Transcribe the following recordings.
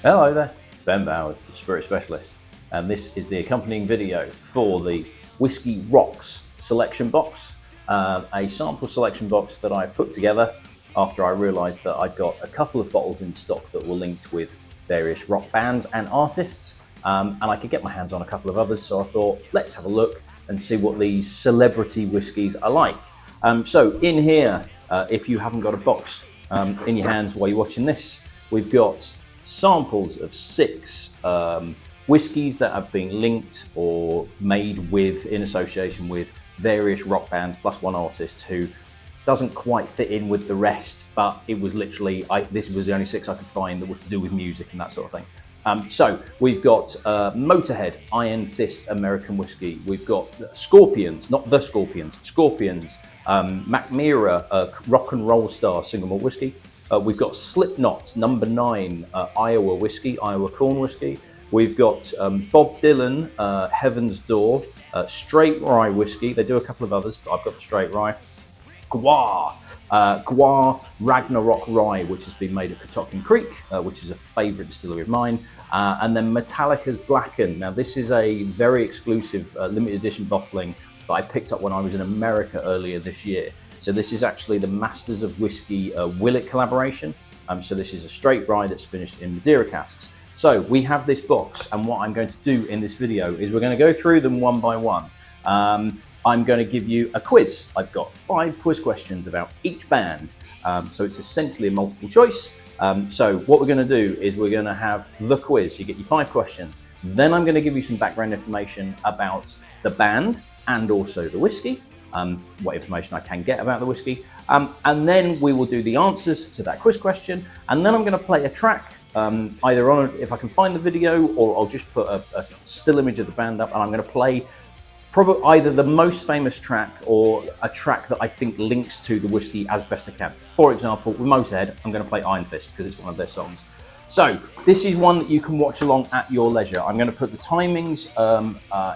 Hello there, Ben Bowers, the Spirit Specialist, and this is the accompanying video for the Whiskey Rocks selection box, a sample selection box that I put together after I realised that I'd got a couple of bottles in stock that were linked with various rock bands and artists, and I could get my hands on a couple of others, so I thought, let's have a look and see what these celebrity whiskies are like. So in here, if you haven't got a box in your hands while you're watching this, we've got samples of 6 whiskies that have been linked or made with, in association with, various rock bands plus one artist who doesn't quite fit in with the rest, but it was literally, this was the only 6 I could find that were to do with music and that sort of thing. So we've got Motorhead Iron Fist American Whiskey. We've got Scorpions, not the Scorpions, Scorpions, Mackmyra Rock and Roll Star Single Malt Whiskey. We've got Slipknot number 9 Iowa Whiskey, Iowa Corn Whiskey. We've got Bob Dylan Heaven's Door Straight Rye Whiskey. They do a couple of others, but I've got the Straight Rye. GWAR Ragnarok Rye, which has been made at Catoctin Creek, which is a favourite distillery of mine. And then Metallica's Blackened. Now this is a very exclusive limited edition bottling that I picked up when I was in America earlier this year. So this is actually the Masters of Whiskey Willett collaboration. So this is a straight rye that's finished in Madeira casks. So we have this box, and what I'm going to do in this video is we're going to go through them one by one. I'm going to give you a quiz. I've got 5 quiz questions about each band. So it's essentially a multiple choice. So what we're going to do is we're going to have the quiz. You get your 5 questions. Then I'm going to give you some background information about the band and also the whiskey. What information I can get about the whiskey, and then we will do the answers to that quiz question, and then I'm going to play a track, either on if I can find the video, or I'll just put a still image of the band up, and I'm going to play probably either the most famous track or a track that I think links to the whiskey as best I can. For example, with Motorhead, I'm going to play Iron Fist because it's one of their songs. So this is one that you can watch along at your leisure. I'm going to put the timings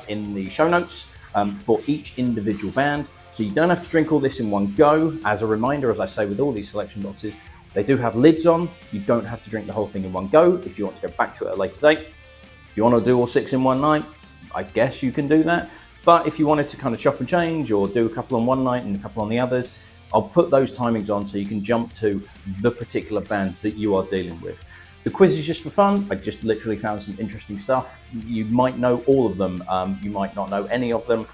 in the show notes for each individual band. So you don't have to drink all this in one go. As a reminder, as I say with all these selection boxes, they do have lids on. You don't have to drink the whole thing in one go if you want to go back to it at a later date. If you want to do all 6 in one night, I guess you can do that. But if you wanted to kind of chop and change or do a couple on one night and a couple on the others, I'll put those timings on so you can jump to the particular band that you are dealing with. The quiz is just for fun. I just literally found some interesting stuff. You might know all of them. You might not know any of them.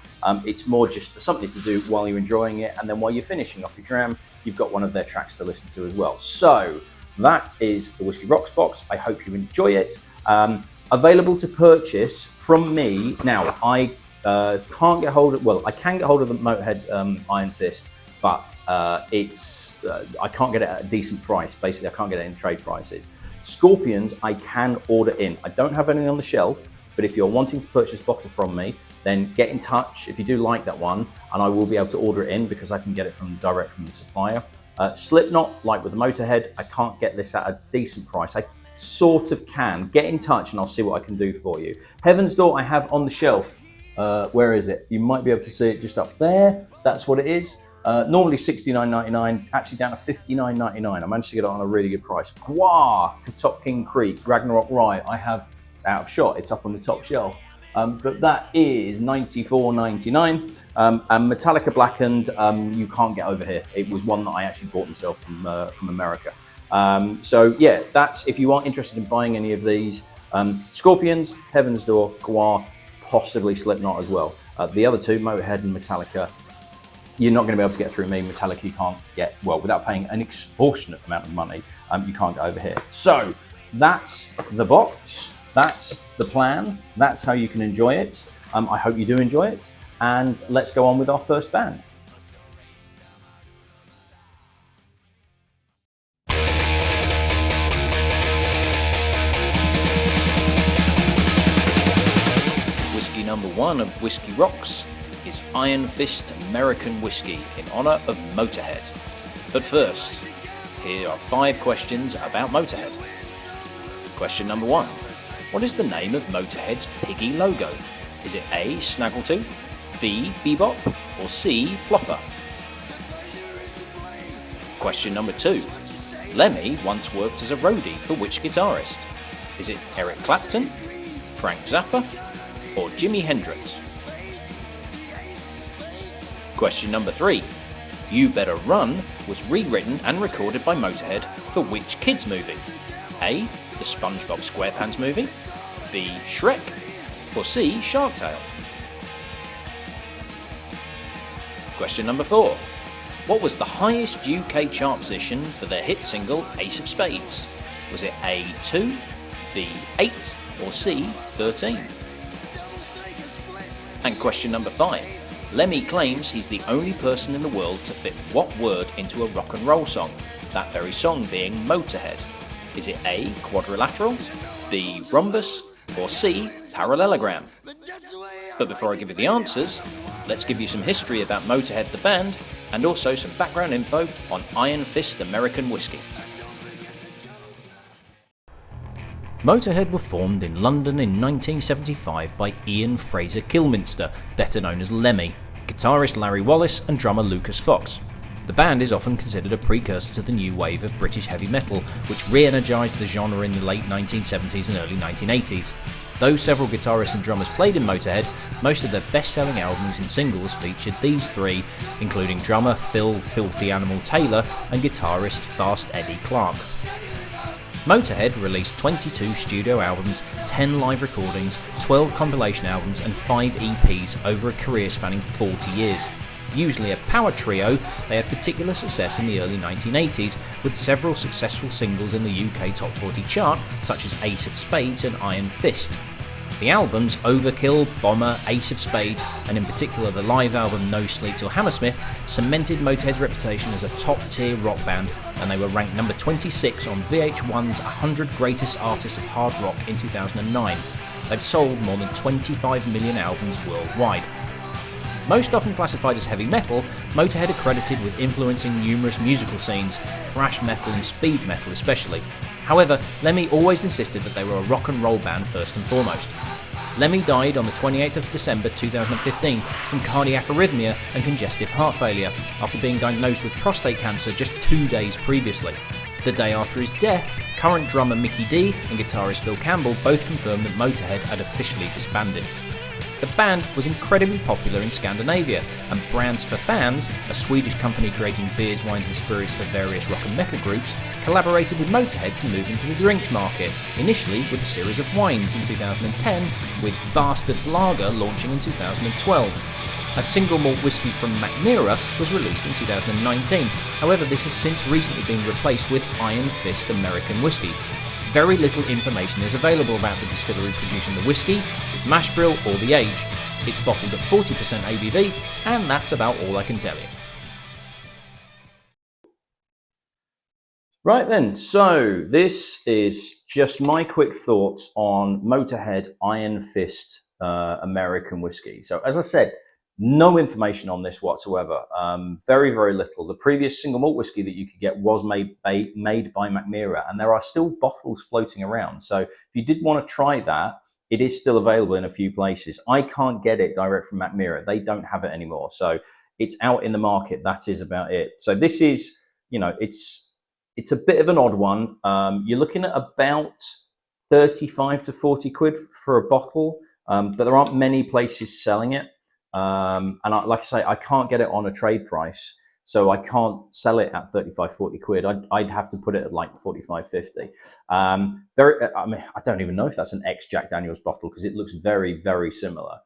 It's more just for something to do while you're enjoying it. And then while you're finishing off your dram, you've got one of their tracks to listen to as well. So that is the Whiskey Rocks box. I hope you enjoy it. Available to purchase from me. Now, I can't get hold of, well, I can get hold of the Motorhead Iron Fist, but I can't get it at a decent price. Basically, I can't get it in trade prices. Scorpions, I can order in. I don't have any on the shelf, but if you're wanting to purchase a bottle from me, then get in touch if you do like that one, and I will be able to order it in because I can get it direct from the supplier. Slipknot, like with the Motorhead, I can't get this at a decent price. I sort of can. Get in touch and I'll see what I can do for you. Heaven's Door I have on the shelf. Where is it? You might be able to see it just up there. That's what it is. Normally $69.99, actually down to $59.99. I managed to get it on a really good price. GWAR, Catoctin Creek, Ragnarok Rye. I have, it's out of shot, it's up on the top shelf. But that is $94.99. And Metallica Blackened, you can't get over here. It was one that I actually bought myself from America. So yeah, that's, if you are interested in buying any of these, Scorpions, Heaven's Door, GWAR, possibly Slipknot as well. The other 2, Motorhead and Metallica, you're not going to be able to get through me. Metallica you can't get, well, without paying an extortionate amount of money, you can't get over here. So that's the box, that's the plan, that's how you can enjoy it. I hope you do enjoy it, and let's go on with our first band. Whiskey number 1 of Whiskey Rocks is Iron Fist American Whiskey in honour of Motorhead. But first, here are 5 questions about Motorhead. Question number 1. What is the name of Motorhead's piggy logo? Is it A, Snaggletooth, B, Bebop, or C, Plopper? Question number 2. Lemmy once worked as a roadie for which guitarist? Is it Eric Clapton, Frank Zappa, or Jimi Hendrix? Question number 3. You Better Run was rewritten and recorded by Motorhead for which kids movie? A. The SpongeBob SquarePants movie, B. Shrek, or C. Shark Tale? Question number 4. What was the highest UK chart position for their hit single Ace of Spades? Was it A. 2, B. 8, or C. 13? And question number 5. Lemmy claims he's the only person in the world to fit what word into a rock and roll song? That very song being Motorhead. Is it A. Quadrilateral, B. Rhombus, or C. Parallelogram? But before I give you the answers, let's give you some history about Motorhead the band and also some background info on Iron Fist American Whiskey. Motorhead were formed in London in 1975 by Ian Fraser Kilminster, better known as Lemmy, guitarist Larry Wallace and drummer Lucas Fox. The band is often considered a precursor to the new wave of British heavy metal, which re-energised the genre in the late 1970s and early 1980s. Though several guitarists and drummers played in Motorhead, most of their best-selling albums and singles featured these three, including drummer Phil "Filthy Animal" Taylor and guitarist Fast Eddie Clarke. Motorhead released 22 studio albums, 10 live recordings, 12 compilation albums and 5 EPs over a career spanning 40 years. Usually a power trio, they had particular success in the early 1980s with several successful singles in the UK Top 40 chart such as Ace of Spades and Iron Fist. The albums Overkill, Bomber, Ace of Spades, and in particular the live album No Sleep Till Hammersmith cemented Motorhead's reputation as a top-tier rock band, and they were ranked number 26 on VH1's 100 Greatest Artists of Hard Rock in 2009. They've sold more than 25 million albums worldwide. Most often classified as heavy metal, Motorhead are credited with influencing numerous musical scenes, thrash metal and speed metal especially. However, Lemmy always insisted that they were a rock and roll band first and foremost. Lemmy died on the 28th of December 2015 from cardiac arrhythmia and congestive heart failure after being diagnosed with prostate cancer just 2 days previously. The day after his death, current drummer Mikkey Dee and guitarist Phil Campbell both confirmed that Motorhead had officially disbanded. The band was incredibly popular in Scandinavia, and Brands for Fans, a Swedish company creating beers, wines and spirits for various rock and metal groups, collaborated with Motorhead to move into the drinks market, initially with a series of wines in 2010, with Bastards Lager launching in 2012. A single malt whiskey from Mackmyra was released in 2019, however this has since recently been replaced with Iron Fist American Whiskey. Very little information is available about the distillery producing the whiskey, its mash bill or the age. It's bottled at 40% ABV, and that's about all I can tell you. Right then, so this is just my quick thoughts on Motorhead Iron Fist American Whiskey. So as I said, no information on this whatsoever. Very, very little. The previous single malt whiskey that you could get was made by Mackmyra, and there are still bottles floating around. So if you did want to try that, it is still available in a few places. I can't get it direct from Mackmyra. They don't have it anymore. So it's out in the market. That is about it. So this is, you know, it's a bit of an odd one. You're looking at about 35 to 40 quid for a bottle, but there aren't many places selling it. Like I say, I can't get it on a trade price, so I can't sell it at 35, 40 quid. I'd have to put it at like 45, 50. I mean, I don't even know if that's an ex-Jack Daniels bottle because it looks very, very similar.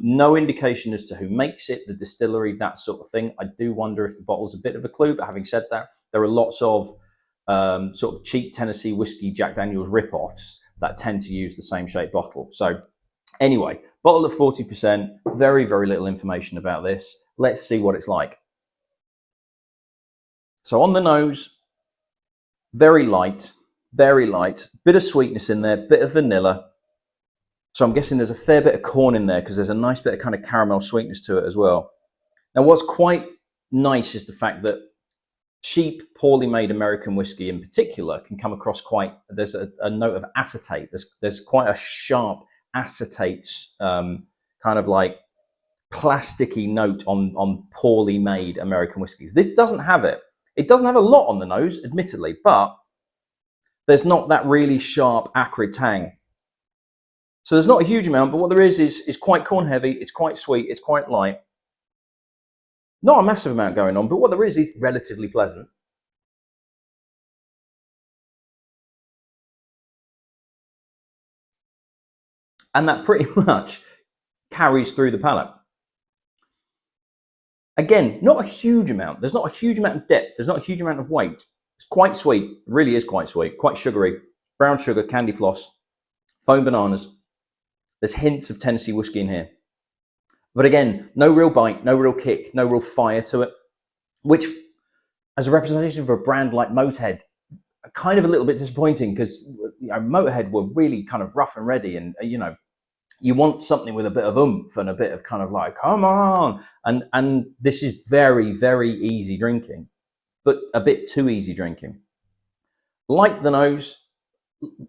No indication as to who makes it, the distillery, that sort of thing. I do wonder if the bottle's a bit of a clue, but having said that, there are lots of sort of cheap Tennessee whiskey Jack Daniels rip-offs that tend to use the same shape bottle. So anyway, bottle at 40%, very, very little information about this. Let's see what it's like. So on the nose, very light, bit of sweetness in there, bit of vanilla. So I'm guessing there's a fair bit of corn in there because there's a nice bit of kind of caramel sweetness to it as well. Now what's quite nice is the fact that cheap, poorly made American whiskey in particular can come across quite, there's a note of acetate. There's quite a sharp acetate kind of like plasticky note on poorly made American whiskies. This doesn't have it. It doesn't have a lot on the nose, admittedly, but there's not that really sharp, acrid tang. So there's not a huge amount, but what there is quite corn heavy, it's quite sweet, it's quite light. Not a massive amount going on, but what there is relatively pleasant. And that pretty much carries through the palate. Again, not a huge amount. There's not a huge amount of depth. There's not a huge amount of weight. It's quite sweet. It really is quite sweet. Quite sugary. Brown sugar, candy floss, foam bananas. There's hints of Tennessee whiskey in here. But again, no real bite, no real kick, no real fire to it. Which, as a representation of a brand like Motorhead, kind of a little bit disappointing, because Motorhead were really kind of rough and ready, and you want something with a bit of oomph and a bit of kind of like, come on. And this is very, very easy drinking, but a bit too easy drinking. Like the nose,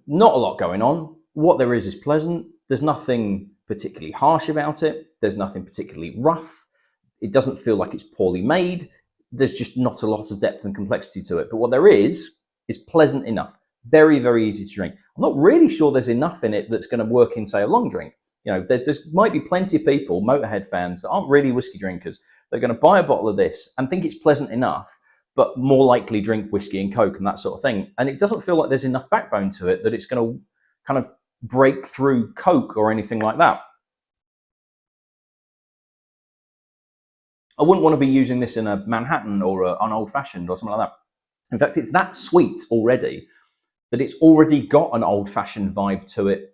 not a lot going on. What there is pleasant. There's nothing particularly harsh about it. There's nothing particularly rough. It doesn't feel like it's poorly made. There's just not a lot of depth and complexity to it. But what there is pleasant enough. Very, very easy to drink. I'm not really sure there's enough in it that's going to work in, say, a long drink. There might be plenty of people, Motorhead fans, that aren't really whiskey drinkers. They're going to buy a bottle of this and think it's pleasant enough, but more likely drink whiskey and Coke and that sort of thing. And it doesn't feel like there's enough backbone to it that it's going to kind of break through Coke or anything like that. I wouldn't want to be using this in a Manhattan or an old fashioned or something like that. In fact, it's that sweet already that it's already got an old fashioned vibe to it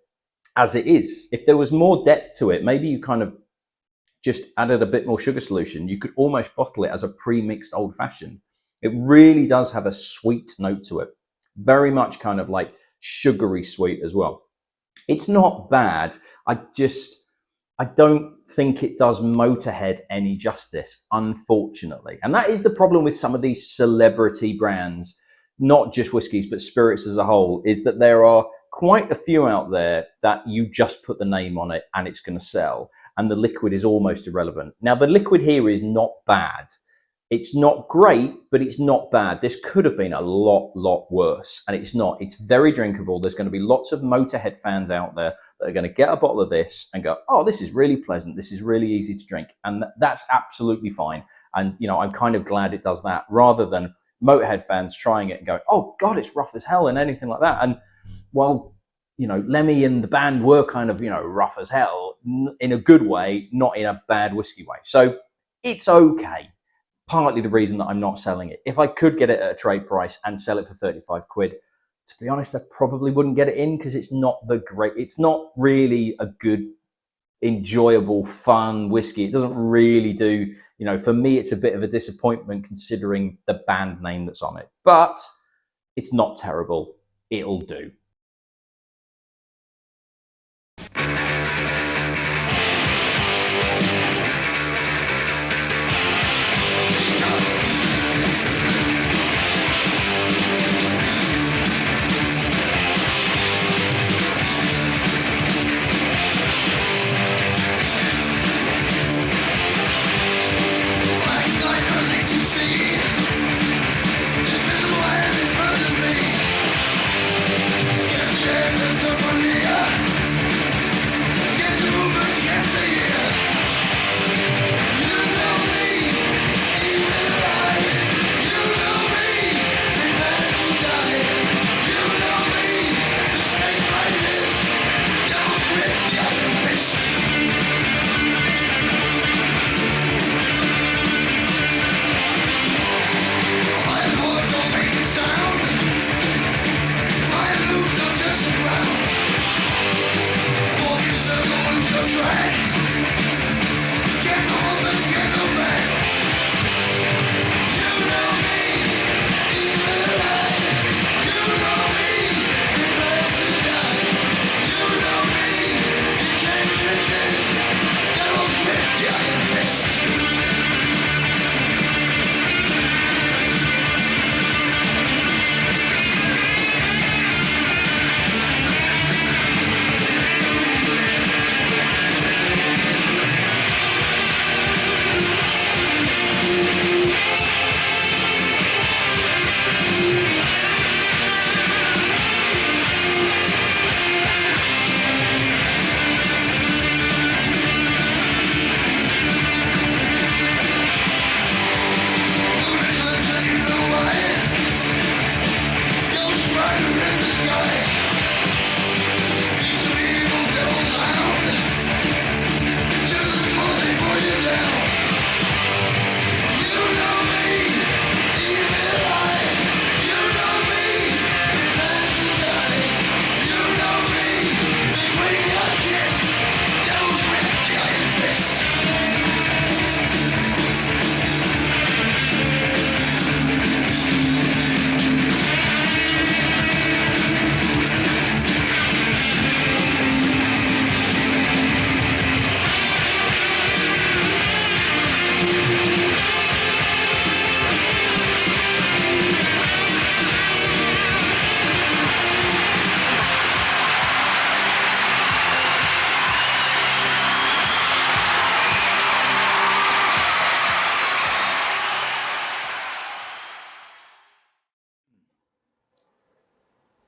as it is. If there was more depth to it, maybe you kind of just added a bit more sugar solution, you could almost bottle it as a pre-mixed old fashioned. It really does have a sweet note to it. Very much kind of like sugary sweet as well. It's not bad. I don't think it does Motorhead any justice, unfortunately. And that is the problem with some of these celebrity brands, not just whiskies, but spirits as a whole, is that there are quite a few out there that you just put the name on it and it's going to sell. And the liquid is almost irrelevant. Now, the liquid here is not bad. It's not great, but it's not bad. This could have been a lot worse, and it's not. It's very drinkable. There's going to be lots of Motorhead fans out there that are going to get a bottle of this and go, oh, this is really pleasant. This is really easy to drink. And that's absolutely fine. And, I'm kind of glad it does that, rather than Motorhead fans trying it and going, oh, God, it's rough as hell and anything like that. And, well, Lemmy and the band were kind of, rough as hell in a good way, not in a bad whiskey way. So it's okay. Partly the reason that I'm not selling it. If I could get it at a trade price and sell it for 35 quid, to be honest, I probably wouldn't get it in, because it's not really a good, enjoyable, fun whiskey. It doesn't really do, for me, it's a bit of a disappointment considering the band name that's on it. But it's not terrible. It'll do.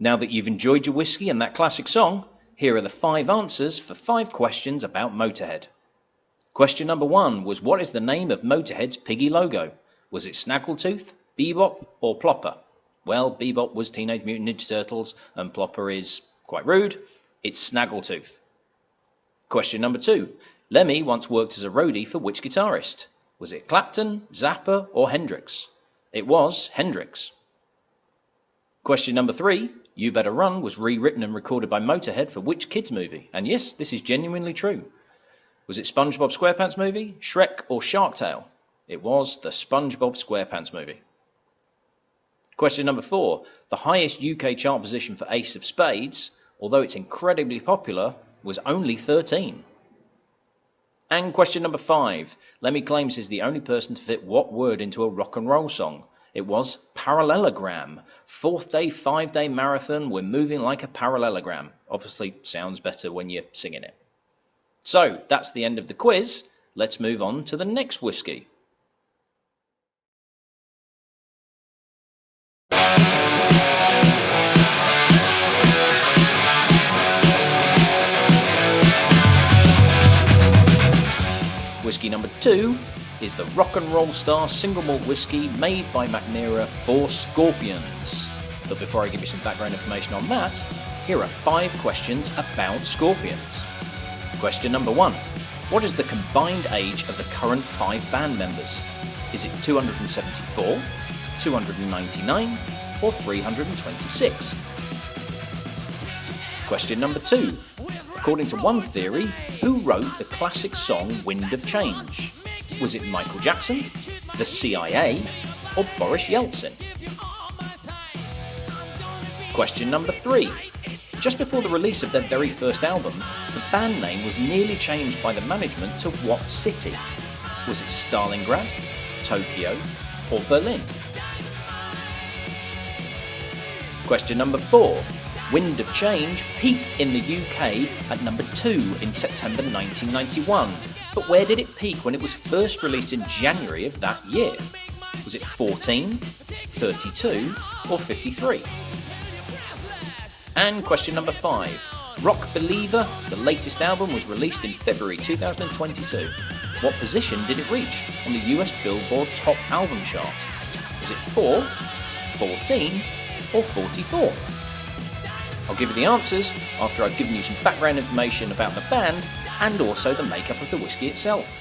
Now that you've enjoyed your whiskey and that classic song, here are the 5 answers for 5 questions about Motorhead. Question number 1 was, what is the name of Motorhead's piggy logo? Was it Snaggletooth, Bebop, or Plopper? Well, Bebop was Teenage Mutant Ninja Turtles, and Plopper is quite rude. It's Snaggletooth. Question number 2. Lemmy once worked as a roadie for which guitarist? Was it Clapton, Zappa, or Hendrix? It was Hendrix. Question number 3. You Better Run was rewritten and recorded by Motorhead for which kids movie? And yes, this is genuinely true. Was it SpongeBob SquarePants movie, Shrek, or Shark Tale? It was the SpongeBob SquarePants movie. Question number 4. The highest UK chart position for Ace of Spades, although it's incredibly popular, was only 13. And question number 5. Lemmy claims he's the only person to fit what word into a rock and roll song? It was parallelogram. 4th day, 5-day marathon, we're moving like a parallelogram. Obviously sounds better when you're singing it. So that's the end of the quiz. Let's move on to the next whiskey. Whiskey number 2 is the Rock and Roll Star single malt whiskey made by Mackmyra for Scorpions. But before I give you some background information on that, here are 5 questions about Scorpions. Question number 1. What is the combined age of the current 5 band members? Is it 274, 299, or 326? Question number 2. According to one theory, who wrote the classic song Wind of Change? Was it Michael Jackson, the CIA, or Boris Yeltsin? Question number 3. Just before the release of their very first album, the band name was nearly changed by the management to what city? Was it Stalingrad, Tokyo, or Berlin? Question number 4. Wind of Change peaked in the UK at number 2 in September 1991, but where did it peak when it was first released in January of that year? Was it 14, 32, or 53? And question number 5. Rock Believer, the latest album, was released in February 2022. What position did it reach on the US Billboard Top Album Chart? Was it 4, 14, or 44? I'll give you the answers after I've given you some background information about the band and also the makeup of the whiskey itself.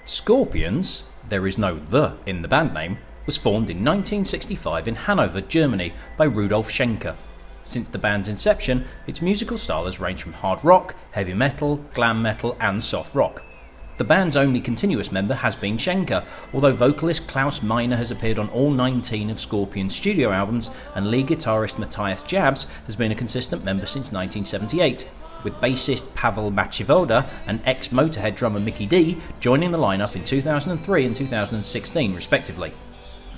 Scorpions, there is no "the" in the band name, was formed in 1965 in Hanover, Germany by Rudolf Schenker. Since the band's inception, its musical style has ranged from hard rock, heavy metal, glam metal and soft rock. The band's only continuous member has been Schenker, although vocalist Klaus Meine has appeared on all 19 of Scorpion's studio albums, and lead guitarist Matthias Jabs has been a consistent member since 1978, with bassist Pavel Machivoda and ex-Motorhead drummer Mickey D joining the lineup in 2003 and 2016 respectively.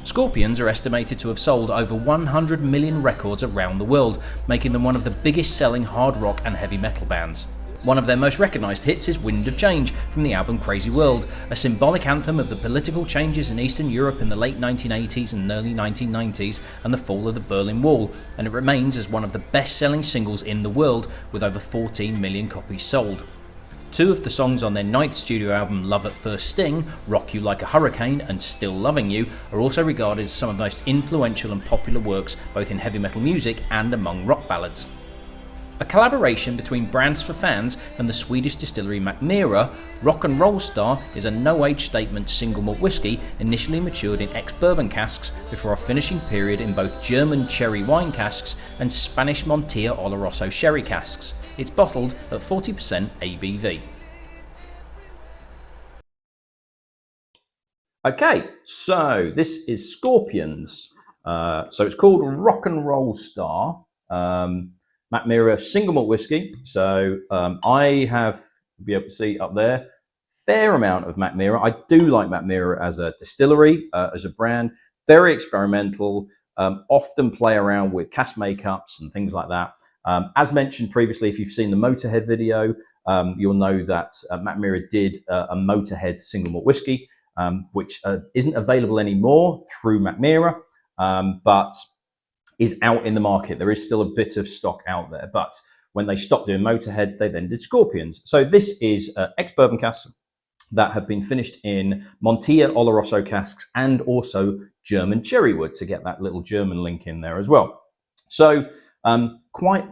Scorpions are estimated to have sold over 100 million records around the world, making them one of the biggest selling hard rock and heavy metal bands. One of their most recognised hits is Wind of Change from the album Crazy World, a symbolic anthem of the political changes in Eastern Europe in the late 1980s and early 1990s and the fall of the Berlin Wall, and it remains as one of the best-selling singles in the world with over 14 million copies sold. 2 of the songs on their 9th studio album Love at First Sting, Rock You Like a Hurricane and Still Loving You, are also regarded as some of the most influential and popular works both in heavy metal music and among rock ballads. A collaboration between Brands for Fans and the Swedish distillery Mackmyra, Rock and Roll Star is a no-age statement single malt whiskey initially matured in ex-bourbon casks before a finishing period in both German cherry wine casks and Spanish Montilla Oloroso sherry casks. It's bottled at 40% ABV. Okay, so this is Scorpions. So it's called Rock and Roll Star. Mackmyra single malt whiskey. So I have, you'll be able to see up there, fair amount of Mackmyra. I do like Mackmyra as a distillery, as a brand. Very experimental, often play around with cask makeups and things like that. As mentioned previously, if you've seen the Motorhead video, you'll know that Mackmyra did a Motorhead single malt whiskey, which isn't available anymore through Mackmyra. but is out in the market. There is still a bit of stock out there, but when they stopped doing Motorhead, they then did Scorpions. So this is ex-bourbon casks that have been finished in Montilla Oloroso casks and also German cherry wood, to get that little German link in there as well. So I quite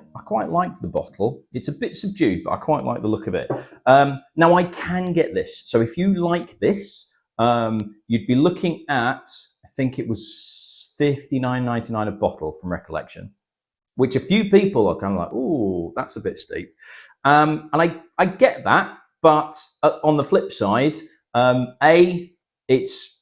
like the bottle. It's a bit subdued, but I quite like the look of it. Now I can get this. So if you like this, you'd be looking at, I think it was $59.99 a bottle from recollection, which a few people are kind of like, oh, that's a bit steep. And I get that, but on the flip side,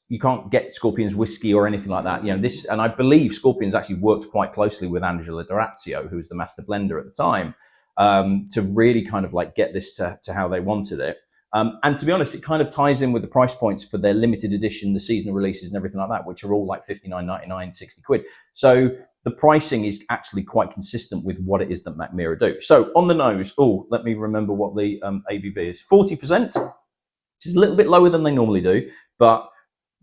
you can't get Scorpions whiskey or anything like that. You know, this, and I believe Scorpions actually worked quite closely with Angelo Dorazio, who was the master blender at the time, to really kind of like get this to how they wanted it. And to be honest, it kind of ties in with the price points for their limited edition, the seasonal releases and everything like that, which are all like $59.99, 60 quid. So the pricing is actually quite consistent with what it is that Mackmyra do. So on the nose, let me remember what the ABV is. 40%, which is a little bit lower than they normally do, but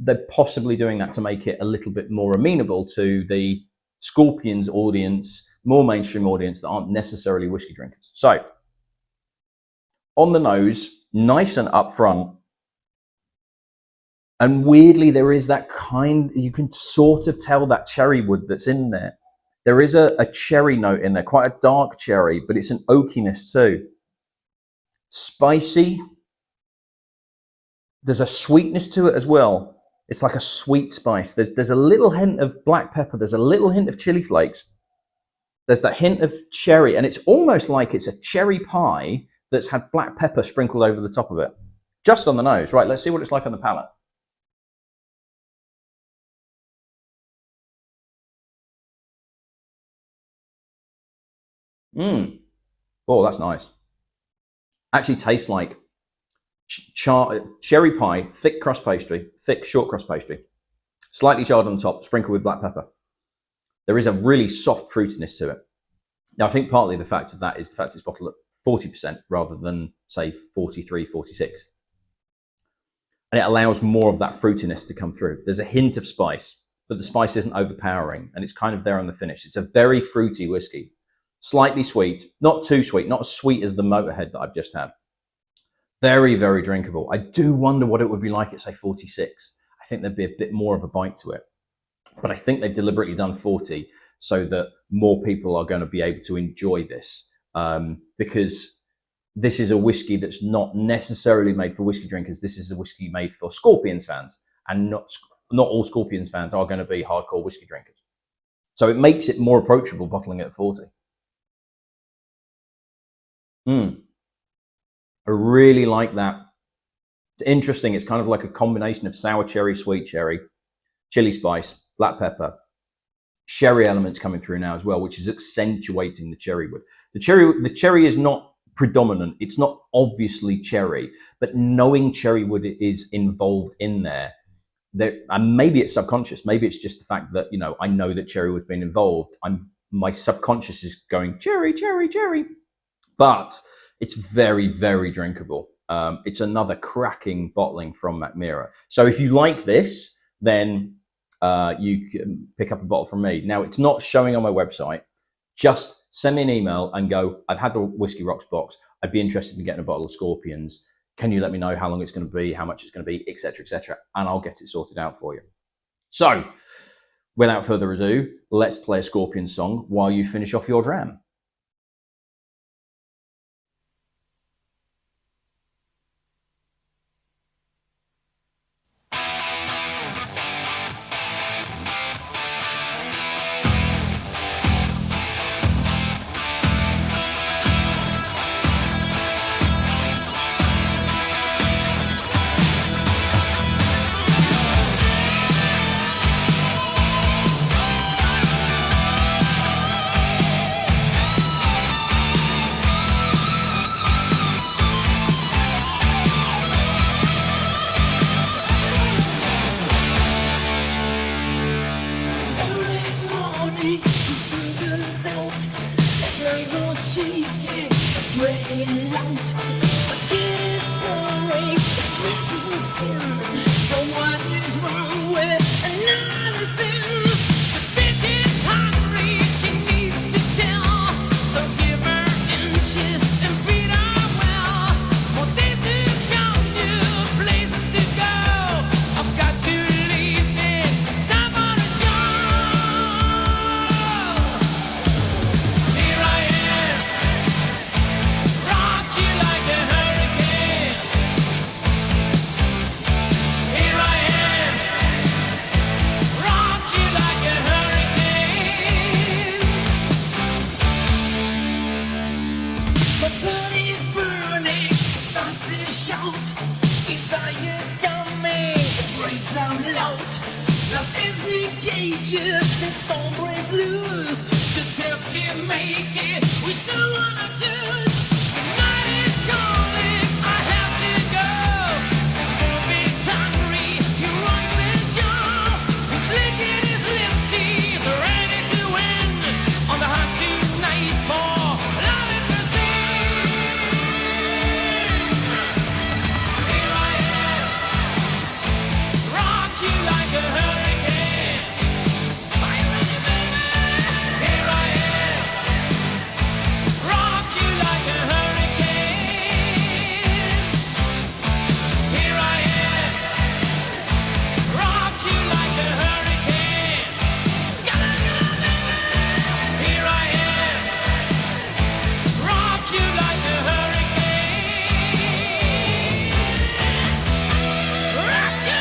they're possibly doing that to make it a little bit more amenable to the Scorpions audience, more mainstream audience that aren't necessarily whiskey drinkers. So on the nose, nice and upfront. And weirdly, there is that you can sort of tell that cherry wood that's in there. There is a cherry note in there, quite a dark cherry, but it's an oakiness too. Spicy. There's a sweetness to it as well. It's like a sweet spice. There's a little hint of black pepper. There's a little hint of chili flakes. There's that hint of cherry, and it's almost like it's a cherry pie that's had black pepper sprinkled over the top of it. Just on the nose. Right, let's see what it's like on the palate. Oh, that's nice. Actually tastes like cherry pie, thick crust pastry, thick short crust pastry, slightly charred on the top, sprinkled with black pepper. There is a really soft fruitiness to it. Now, I think partly the fact of that is the fact it's bottled at 40% rather than, say, 43, 46. And it allows more of that fruitiness to come through. There's a hint of spice, but the spice isn't overpowering, and it's kind of there on the finish. It's a very fruity whiskey, slightly sweet, not too sweet, not as sweet as the Motorhead that I've just had. Very, very drinkable. I do wonder what it would be like at, say, 46. I think there'd be a bit more of a bite to it. But I think they've deliberately done 40 so that more people are going to be able to enjoy this, because this is a whiskey that's not necessarily made for whiskey drinkers. This is a whiskey made for Scorpions fans, and not all Scorpions fans are going to be hardcore whiskey drinkers. So it makes it more approachable bottling it at 40. I really like that. It's interesting. It's kind of like a combination of sour cherry, sweet cherry, chili spice, black pepper, sherry elements coming through now as well, which is accentuating the cherry wood. The cherry is not predominant. It's not obviously cherry, but knowing cherry wood is involved in there, and maybe it's subconscious. Maybe it's just the fact that, you know, I know that cherry wood's been involved. My subconscious is going cherry, cherry, cherry, but it's very, very drinkable. It's another cracking bottling from Mackmyra. So if you like this, then you can pick up a bottle from me. Now, it's not showing on my website. Just send me an email and go, I've had the Whiskey Rocks box. I'd be interested in getting a bottle of Scorpions. Can you let me know how long it's going to be, how much it's going to be, etc., etc., and I'll get it sorted out for you. So, without further ado, let's play a Scorpions song while you finish off your dram. So what is wrong with another sin? sound loud. Lost every gauge, the storm breaks loose. Just have to make it, we still wanna choose. The night is calling, I have to go. The wolf is hungry, he wants the show. He's licking his lips, he's ready to win. On the hunt tonight for love and mercy. Here I am, rock you like a hurricane. Are you ready, baby? Here I am, rock you like a hurricane. Here I am, rock you like a hurricane. Here I am, rock you like a hurricane. Rock you like a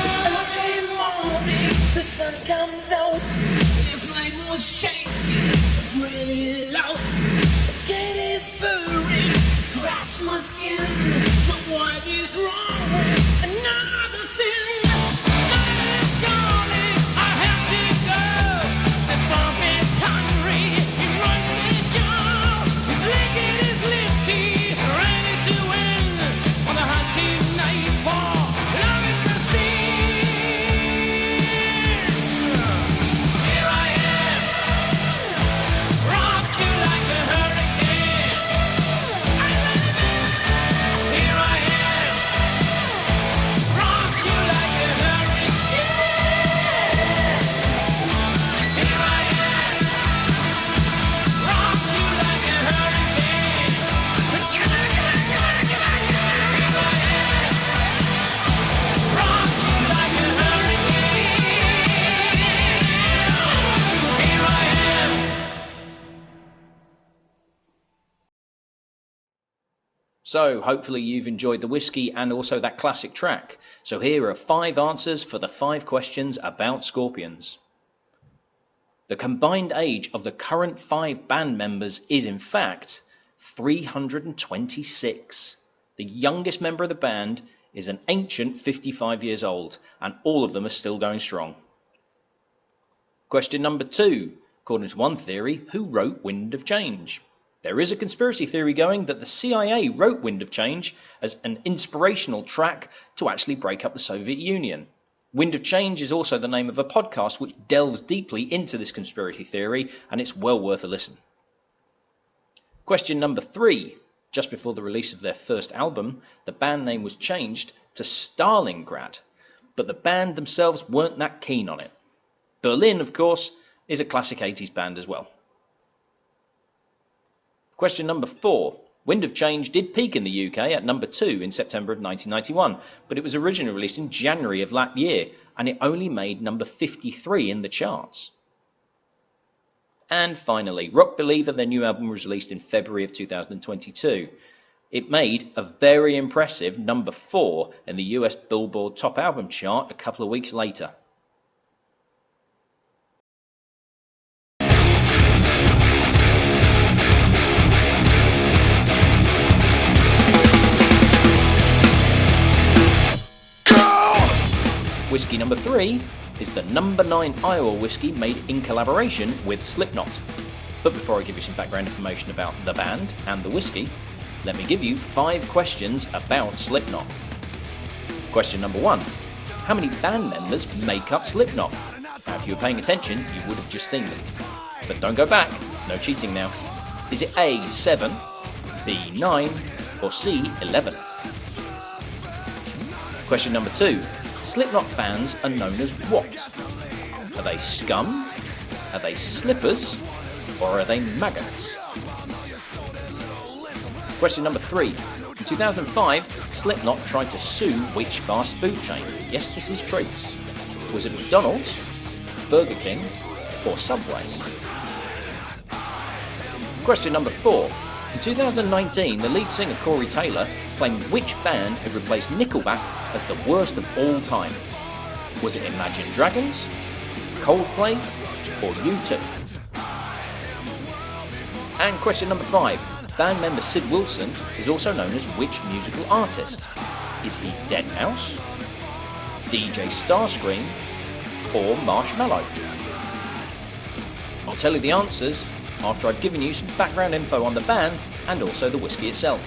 It's early morning, the sun comes out. His night was shaking, really loud. The cat is purring, scratch my skin. So what is wrong with another sin? Night is calling, I have to go. The bomb is hungry, he runs the show. He's licking his lips, he's ready to win. On the hunt tonight for love and prestige. Here I am, rock you like a hurricane. Here I am, rock you like a hurricane. Here I am, rock you like a hurricane. Here I am, rock you like a hurricane. Here I am. So hopefully you've enjoyed the whiskey and also that classic track. So here are 5 answers for the 5 questions about scorpions. The combined age of the current 5 band members is in fact 326. The youngest member of the band is an ancient 55 years old, and all of them are still going strong. Question number 2. According to one theory, who wrote Wind of Change? There is a conspiracy theory going that the CIA wrote Wind of Change as an inspirational track to actually break up the Soviet Union. Wind of Change is also the name of a podcast which delves deeply into this conspiracy theory, and it's well worth a listen. Question number 3. Just before the release of their first album, the band name was changed to Stalingrad, but the band themselves weren't that keen on it. Berlin, of course, is a classic 80s band as well. Question number 4. Wind of Change did peak in the UK at number 2 in September of 1991, but it was originally released in January of that year, and it only made number 53 in the charts. And finally, Rock Believer, their new album, was released in February of 2022. It made a very impressive number 4 in the US Billboard Top Album chart a couple of weeks later. Whiskey number 3 is the number 9 Iowa whiskey made in collaboration with Slipknot. But before I give you some background information about the band and the whiskey, let me give you 5 questions about Slipknot. Question number 1. How many band members make up Slipknot? Now, if you were paying attention, you would have just seen them. But don't go back, no cheating now. Is it A, 7, B, 9, or C, 11? Question number 2. Slipknot fans are known as what? Are they scum? Are they slippers? Or are they maggots? Question number 3. In 2005, Slipknot tried to sue which fast food chain? Yes, this is true. Was it McDonald's, Burger King, or Subway? Question number 4. In 2019, the lead singer Corey Taylor claimed which band had replaced Nickelback as the worst of all time? Was it Imagine Dragons, Coldplay, or U2? And question number 5. Band member Sid Wilson is also known as which musical artist? Is he Deadmau5, DJ Starscream, or Marshmallow? I'll tell you the answers after I've given you some background info on the band and also the whiskey itself.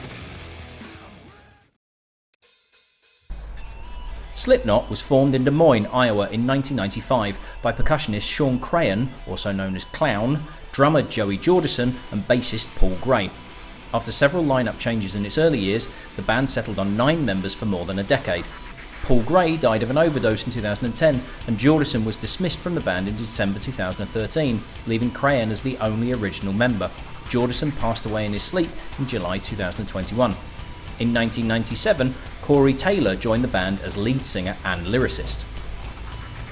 Slipknot was formed in Des Moines, Iowa in 1995 by percussionist Sean Crahan, also known as Clown, drummer Joey Jordison and bassist Paul Gray. After several lineup changes in its early years, the band settled on 9 members for more than a decade. Paul Gray died of an overdose in 2010 and Jordison was dismissed from the band in December 2013, leaving Crahan as the only original member. Jordison passed away in his sleep in July 2021. In 1997, Corey Taylor joined the band as lead singer and lyricist.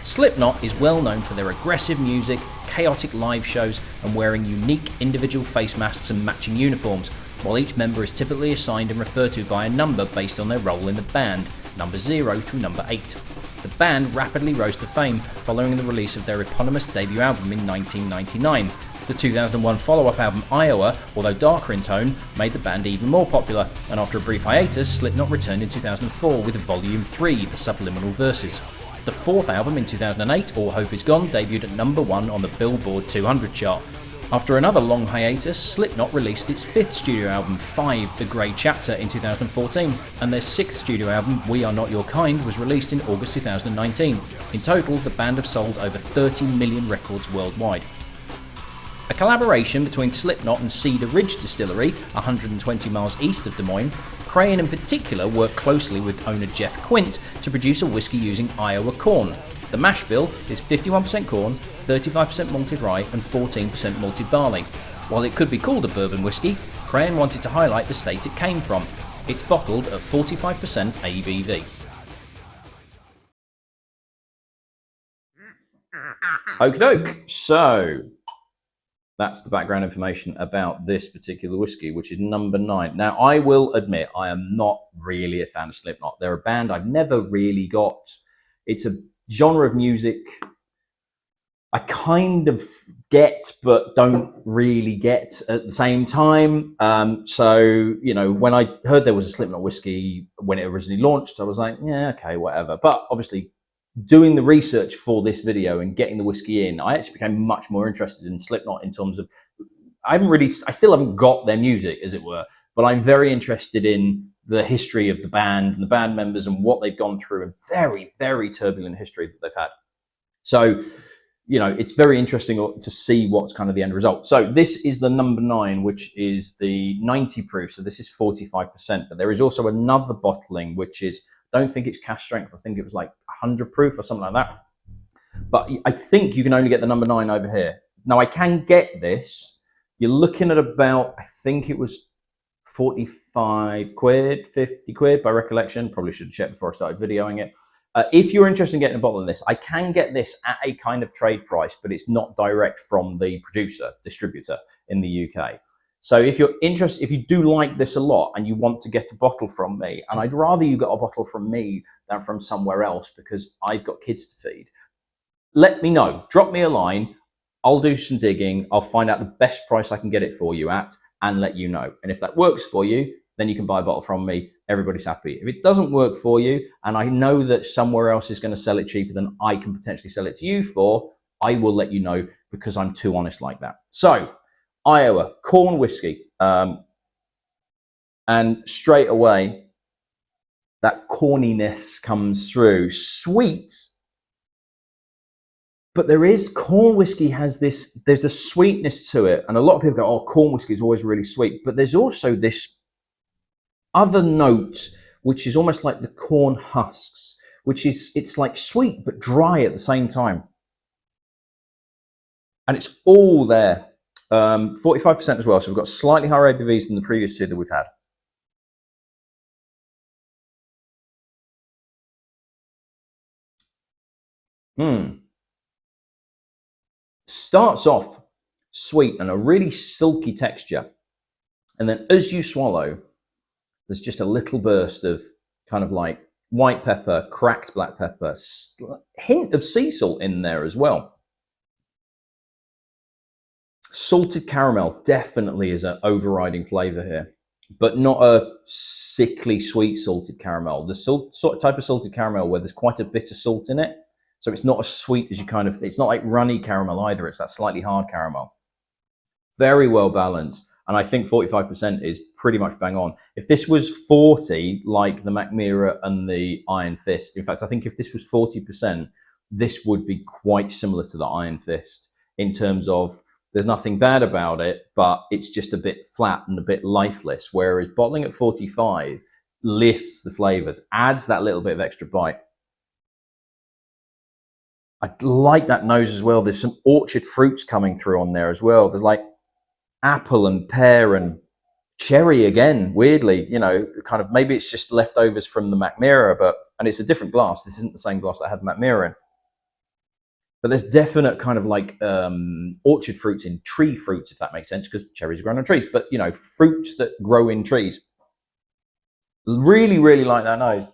Slipknot is well known for their aggressive music, chaotic live shows and wearing unique individual face masks and matching uniforms, while each member is typically assigned and referred to by a number based on their role in the band, number 0 through number 8. The band rapidly rose to fame following the release of their eponymous debut album in 1999. The 2001 follow-up album Iowa, although darker in tone, made the band even more popular, and after a brief hiatus, Slipknot returned in 2004 with Volume 3, The Subliminal Verses. The 4th album in 2008, All Hope Is Gone, debuted at number 1 on the Billboard 200 chart. After another long hiatus, Slipknot released its 5th studio album, 5, The Grey Chapter, in 2014, and their 6th studio album, We Are Not Your Kind, was released in August 2019. In total, the band have sold over 30 million records worldwide. A collaboration between Slipknot and Cedar Ridge Distillery, 120 miles east of Des Moines, Crahan in particular worked closely with owner Jeff Quint to produce a whiskey using Iowa corn. The mash bill is 51% corn, 35% malted rye and 14% malted barley. While it could be called a bourbon whiskey, Crahan wanted to highlight the state it came from. It's bottled at 45% ABV. Okie doke. So that's the background information about this particular whiskey, which is number 9. Now, I will admit I am not really a fan of Slipknot. They're a band I've never really got. It's a genre of music I kind of get, but don't really get at the same time. So, you know, when I heard there was a Slipknot whiskey when it originally launched, I was like, yeah, okay, whatever. But obviously, doing the research for this video and getting the whiskey in, I actually became much more interested in Slipknot in terms of, I still haven't got their music, as it were, but I'm very interested in the history of the band and the band members and what they've gone through, and very, very turbulent history that they've had. So, you know, it's very interesting to see what's kind of the end result. So this is the number 9, which is the 90 proof. So this is 45%, but there is also another bottling, which is, I don't think it's cask strength. I think it was like 100 proof or something like that. But I think you can only get the number 9 over here. Now I can get this. You're looking at about, I think it was 45 quid, 50 quid by recollection. Probably should have checked before I started videoing it. If you're interested in getting a bottle of this, I can get this at a kind of trade price, but it's not direct from the distributor in the UK. So if you're interested, if you do like this a lot and you want to get a bottle from me, and I'd rather you got a bottle from me than from somewhere else because I've got kids to feed, let me know. Drop me a line. I'll do some digging. I'll find out the best price I can get it for you at and let you know. And if that works for you, then you can buy a bottle from me. Everybody's happy. If it doesn't work for you, and I know that somewhere else is going to sell it cheaper than I can potentially sell it to you for, I will let you know because I'm too honest like that. So, Iowa, corn whiskey. And straight away, that corniness comes through. Sweet. But there is, corn whiskey has this, there's a sweetness to it. And a lot of people go, oh, corn whiskey is always really sweet. But there's also this other note, which is almost like the corn husks, which is, it's like sweet but dry at the same time. And it's all there. 45% as well. So we've got slightly higher ABVs than the previous two that we've had. Starts off sweet and a really silky texture. And then as you swallow, there's just a little burst of kind of like white pepper, cracked black pepper, hint of sea salt in there as well. Salted caramel definitely is an overriding flavor here, but not a sickly sweet salted caramel. The sort of type of salted caramel where there's quite a bit of salt in it. So it's not as sweet as you kind of, it's not like runny caramel either. It's that slightly hard caramel. Very well balanced. And I think 45% is pretty much bang on. If this was 40, like the Mackmyra and the Iron Fist, in fact, I think if this was 40%, this would be quite similar to the Iron Fist in terms of there's nothing bad about it, but it's just a bit flat and a bit lifeless. Whereas bottling at 45 lifts the flavors, adds that little bit of extra bite. I like that nose as well. There's some orchard fruits coming through on there as well. There's like apple and pear and cherry again, weirdly, you know, kind of maybe it's just leftovers from the Mackmyra, and it's a different glass. This isn't the same glass that I had Mackmyra in. But there's definite kind of like orchard fruits in tree fruits, if that makes sense, because cherries are grown on trees. But, you know, fruits that grow in trees. Really, really like that nose.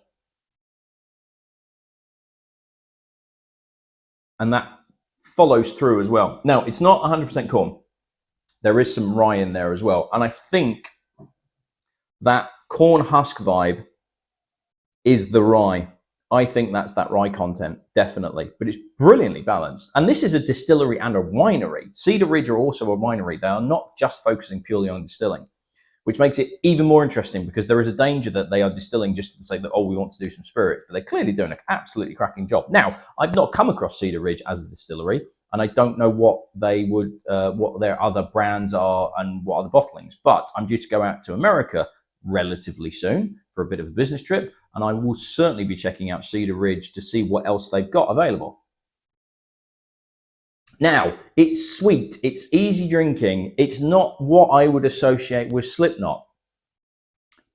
And that follows through as well. Now, it's not 100% corn. There is some rye in there as well. And I think that corn husk vibe is the rye. I think that's that rye content, definitely. But it's brilliantly balanced. And this is a distillery and a winery. Cedar Ridge are also a winery. They are not just focusing purely on distilling, which makes it even more interesting because there is a danger that they are distilling just to say that, oh, we want to do some spirits. But they're clearly doing an absolutely cracking job. Now, I've not come across Cedar Ridge as a distillery, and I don't know what they would, what their other brands are and what other bottlings. But I'm due to go out to America relatively soon for a bit of a business trip, and I will certainly be checking out Cedar Ridge to see what else they've got available. Now, it's sweet, it's easy drinking, it's not what I would associate with Slipknot,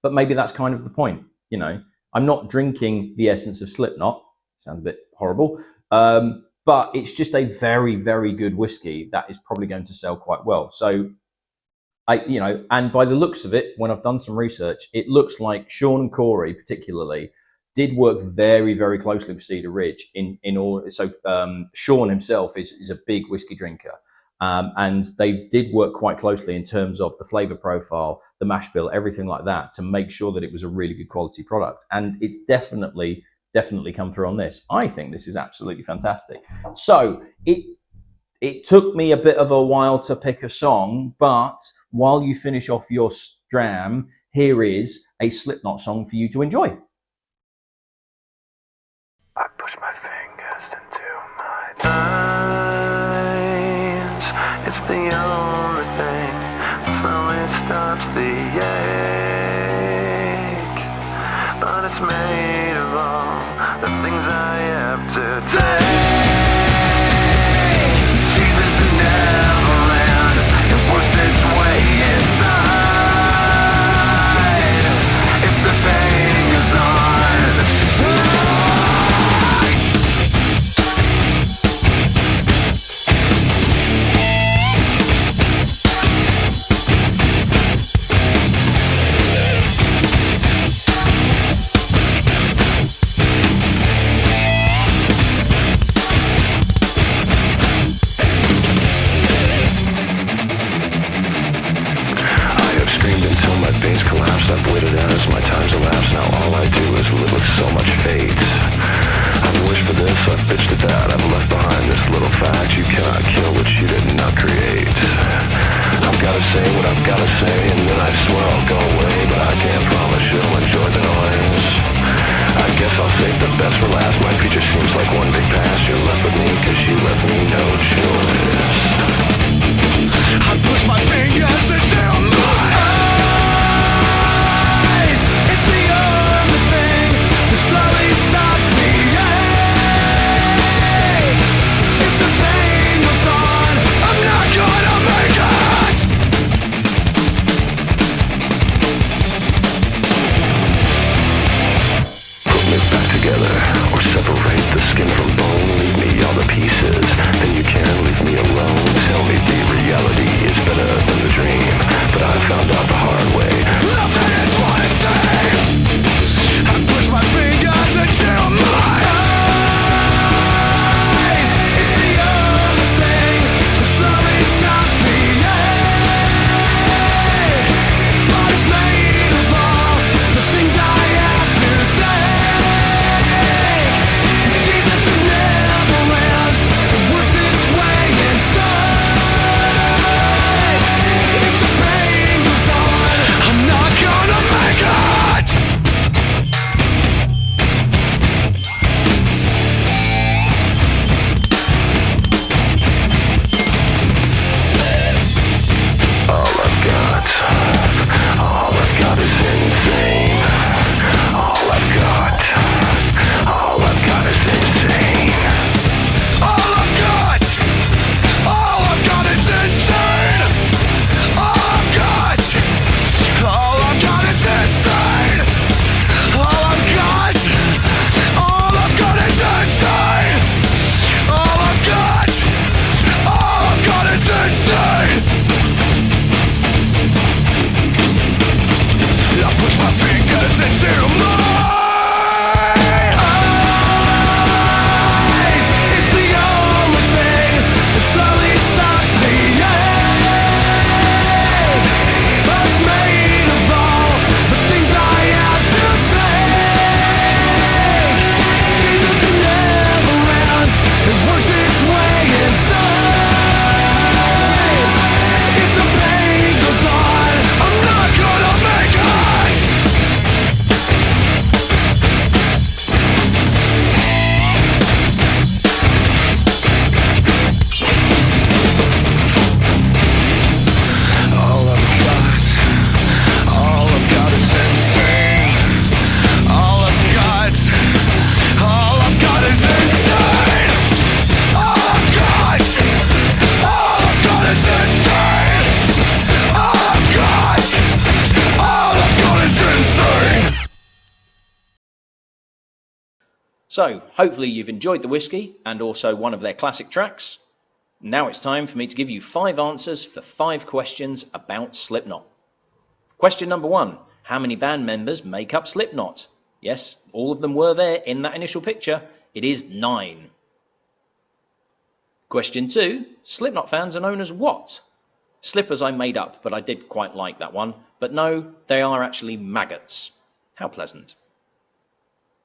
but maybe that's kind of the point, you know. I'm not drinking the essence of Slipknot, sounds a bit horrible, but it's just a very, very good whiskey that is probably going to sell quite well. So, you know, and by the looks of it, when I've done some research, it looks like Sean and Corey particularly did work very, very closely with Cedar Ridge in all. So Sean himself is a big whiskey drinker, and they did work quite closely in terms of the flavor profile, the mash bill, everything like that, to make sure that it was a really good quality product. And it's definitely come through on this. I think this is absolutely fantastic. So it took me a bit of a while to pick a song, but while you finish off your dram, here is a Slipknot song for you to enjoy. I push my fingers into my eyes. It's the only thing that slowly stops the ache. But it's made of all the things I have to take. Jesus never ends. It works its way inside. If the pain goes on. I've waited as my time's elapsed. Now all I do is live with so much fate. I've wished for this, I've bitched at that. I've left behind this little fact: you cannot kill what you did not create. I've gotta say what I've gotta say, and then I swear I'll go away, but I can't promise you'll enjoy the noise. I guess I'll save the best for last. My future seems like one big past. You're left with me cause you left me no choice. I push my fingers into my eyes. It's the only thing that slowly stops me. If the pain goes on, I'm not gonna make it. Put me back together, or separate the skin from bone. Leave me pieces, then you can leave me alone. Tell me the reality is better than the dream, but I found out the hard way. Nothing is what it seems. I push my fingers into my eyes. It's the only thing that slowly stops me. But it's made of all the things I have to take. Jesus who never ends, it works its way inside. If the pain goes on, I'm not gonna make it. All I've got is insane. All I've got is insane. All I've got is insane. All I've got is insane. All I've got is insane. All I've got is insane. I push my fingers into my eyes. It's the only thing that slowly stops me. But it's made of all the things I have to take. Jesus who never ends, it works its way inside. If the pain goes on, I'm not gonna make it. All I've got is insane. All I've got is insane. All I've got is insane. All I've got is insane. So, hopefully you've enjoyed the Whisky and also one of their classic tracks. Now it's time for me to give you 5 answers for 5 questions about Slipknot. Question number 1. How many band members make up Slipknot? Yes, all of them were there in that initial picture. It is 9. Question 2. Slipknot fans are known as what? Slippers I made up, but I did quite like that one. But no, they are actually maggots. How pleasant.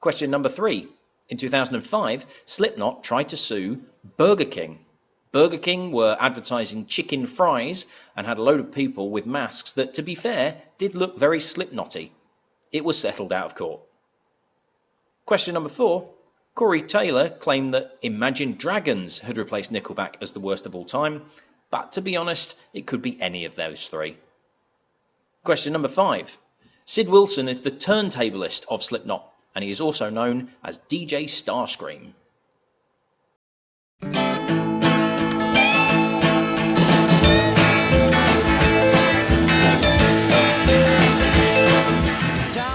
Question number 3. In 2005, Slipknot tried to sue Burger King. Burger King were advertising chicken fries and had a load of people with masks that, to be fair, did look very Slipknotty. It was settled out of court. Question number 4. Corey Taylor claimed that Imagine Dragons had replaced Nickelback as the worst of all time, but to be honest, it could be any of those 3. Question number 5. Sid Wilson is the turntablist of Slipknot, and he is also known as DJ Starscream.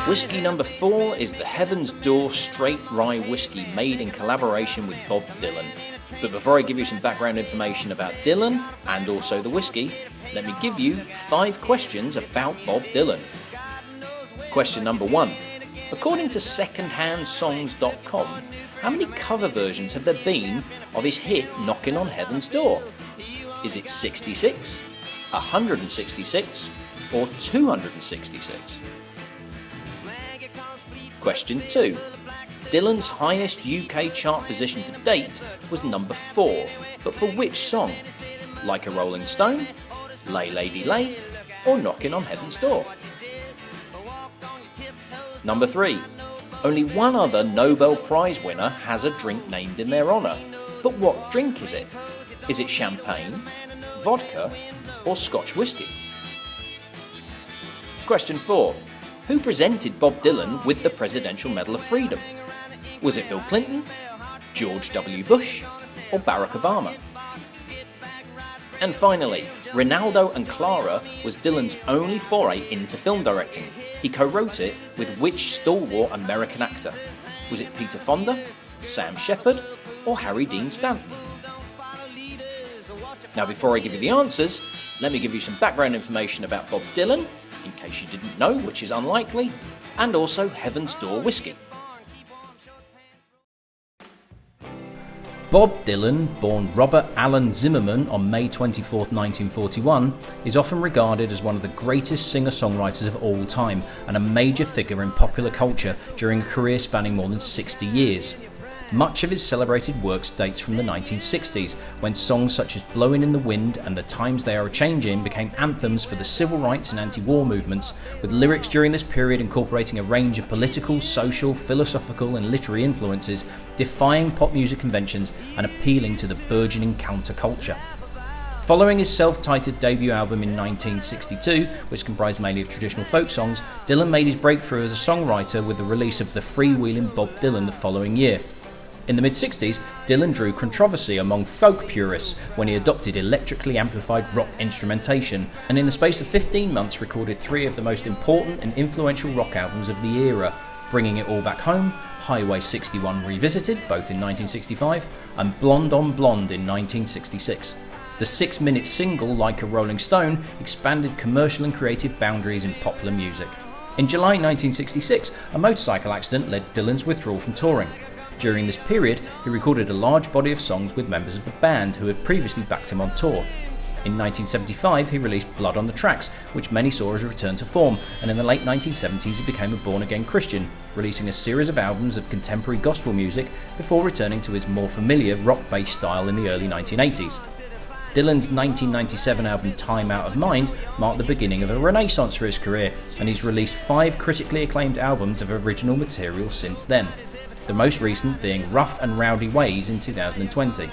Whiskey number 4 is the Heaven's Door Straight Rye Whiskey made in collaboration with Bob Dylan. But before I give you some background information about Dylan and also the whiskey, let me give you 5 questions about Bob Dylan. Question number 1. According to secondhandsongs.com, how many cover versions have there been of his hit Knockin' on Heaven's Door? Is it 66, 166, or 266? Question 2. Dylan's highest UK chart position to date was number 4, but for which song? Like a Rolling Stone, Lay Lady Lay, or Knockin' on Heaven's Door? Number 3. Only one other Nobel Prize winner has a drink named in their honour, but what drink is it? Is it champagne, vodka, or Scotch whisky? Question 4. Who presented Bob Dylan with the Presidential Medal of Freedom? Was it Bill Clinton, George W. Bush, or Barack Obama? And finally, Ronaldo and Clara was Dylan's only foray into film directing. He co-wrote it with which stalwart American actor? Was it Peter Fonda, Sam Shepard, or Harry Dean Stanton? Now, before I give you the answers, let me give you some background information about Bob Dylan, in case you didn't know, which is unlikely, and also Heaven's Door whiskey. Bob Dylan, born Robert Allen Zimmerman on May 24, 1941, is often regarded as one of the greatest singer-songwriters of all time and a major figure in popular culture during a career spanning more than 60 years. Much of his celebrated works dates from the 1960s, when songs such as Blowin' in the Wind and The Times They Are A-Changin' became anthems for the civil rights and anti-war movements, with lyrics during this period incorporating a range of political, social, philosophical and literary influences, defying pop music conventions and appealing to the burgeoning counterculture. Following his self-titled debut album in 1962, which comprised mainly of traditional folk songs, Dylan made his breakthrough as a songwriter with the release of The Freewheelin' Bob Dylan the following year. In the mid-60s, Dylan drew controversy among folk purists when he adopted electrically amplified rock instrumentation, and in the space of 15 months recorded 3 of the most important and influential rock albums of the era, Bringing It All Back Home, Highway 61 Revisited, both in 1965, and Blonde on Blonde in 1966. The 6-minute single, Like a Rolling Stone, expanded commercial and creative boundaries in popular music. In July 1966, a motorcycle accident led Dylan's withdrawal from touring. During this period, he recorded a large body of songs with members of the band who had previously backed him on tour. In 1975, he released Blood on the Tracks, which many saw as a return to form, and in the late 1970s he became a born-again Christian, releasing a series of albums of contemporary gospel music before returning to his more familiar rock-based style in the early 1980s. Dylan's 1997 album Time Out of Mind marked the beginning of a renaissance for his career, and he's released 5 critically acclaimed albums of original material since then, the most recent being Rough and Rowdy Ways in 2020.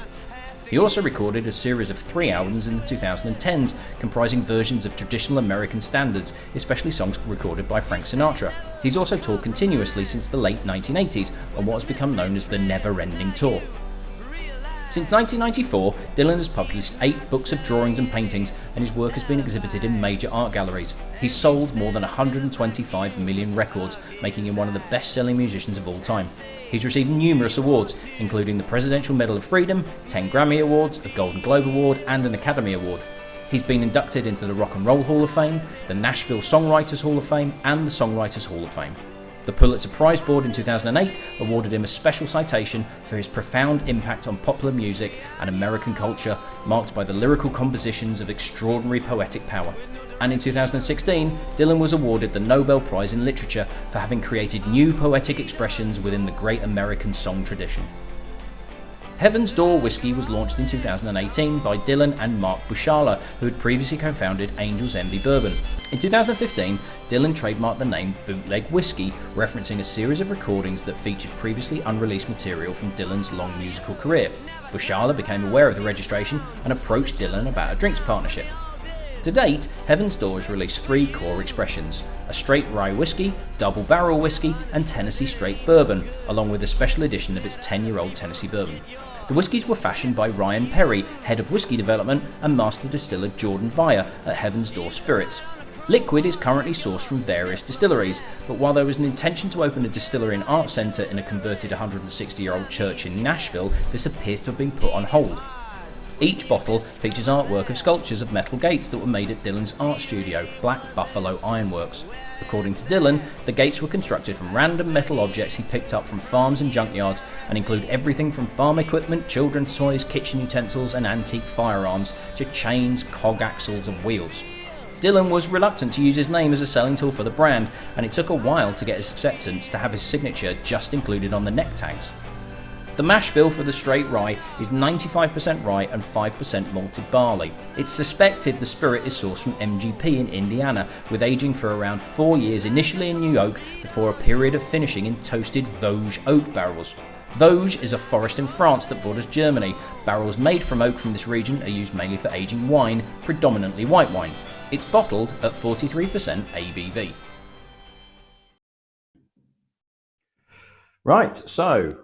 He also recorded a series of 3 albums in the 2010s, comprising versions of traditional American standards, especially songs recorded by Frank Sinatra. He's also toured continuously since the late 1980s on what has become known as the Never Ending Tour. Since 1994, Dylan has published 8 books of drawings and paintings, and his work has been exhibited in major art galleries. He's sold more than 125 million records, making him one of the best-selling musicians of all time. He's received numerous awards, including the Presidential Medal of Freedom, 10 Grammy Awards, a Golden Globe Award, and an Academy Award. He's been inducted into the Rock and Roll Hall of Fame, the Nashville Songwriters Hall of Fame, and the Songwriters Hall of Fame. The Pulitzer Prize Board in 2008 awarded him a special citation for his profound impact on popular music and American culture, marked by the lyrical compositions of extraordinary poetic power. And in 2016, Dylan was awarded the Nobel Prize in Literature for having created new poetic expressions within the great American song tradition. Heaven's Door Whiskey was launched in 2018 by Dylan and Mark Bushala, who had previously co-founded Angel's Envy Bourbon. In 2015, Dylan trademarked the name Bootleg Whiskey, referencing a series of recordings that featured previously unreleased material from Dylan's long musical career. Bushala became aware of the registration and approached Dylan about a drinks partnership. To date, Heaven's Door has released 3 core expressions: a straight rye whiskey, double barrel whiskey, and Tennessee straight bourbon, along with a special edition of its 10-year-old Tennessee bourbon. The whiskies were fashioned by Ryan Perry, head of whiskey development, and master distiller Jordan Vire at Heaven's Door Spirits. Liquid is currently sourced from various distilleries, but while there was an intention to open a distillery and art centre in a converted 160-year-old church in Nashville, this appears to have been put on hold. Each bottle features artwork of sculptures of metal gates that were made at Dylan's art studio, Black Buffalo Ironworks. According to Dylan, the gates were constructed from random metal objects he picked up from farms and junkyards, and include everything from farm equipment, children's toys, kitchen utensils and antique firearms, to chains, cog axles and wheels. Dylan was reluctant to use his name as a selling tool for the brand, and it took a while to get his acceptance to have his signature just included on the neck tags. The mash bill for the straight rye is 95% rye and 5% malted barley. It's suspected the spirit is sourced from MGP in Indiana, with aging for around 4 years initially in new oak before a period of finishing in toasted Vosges oak barrels. Vosges is a forest in France that borders Germany. Barrels made from oak from this region are used mainly for aging wine, predominantly white wine. It's bottled at 43% ABV. Right, so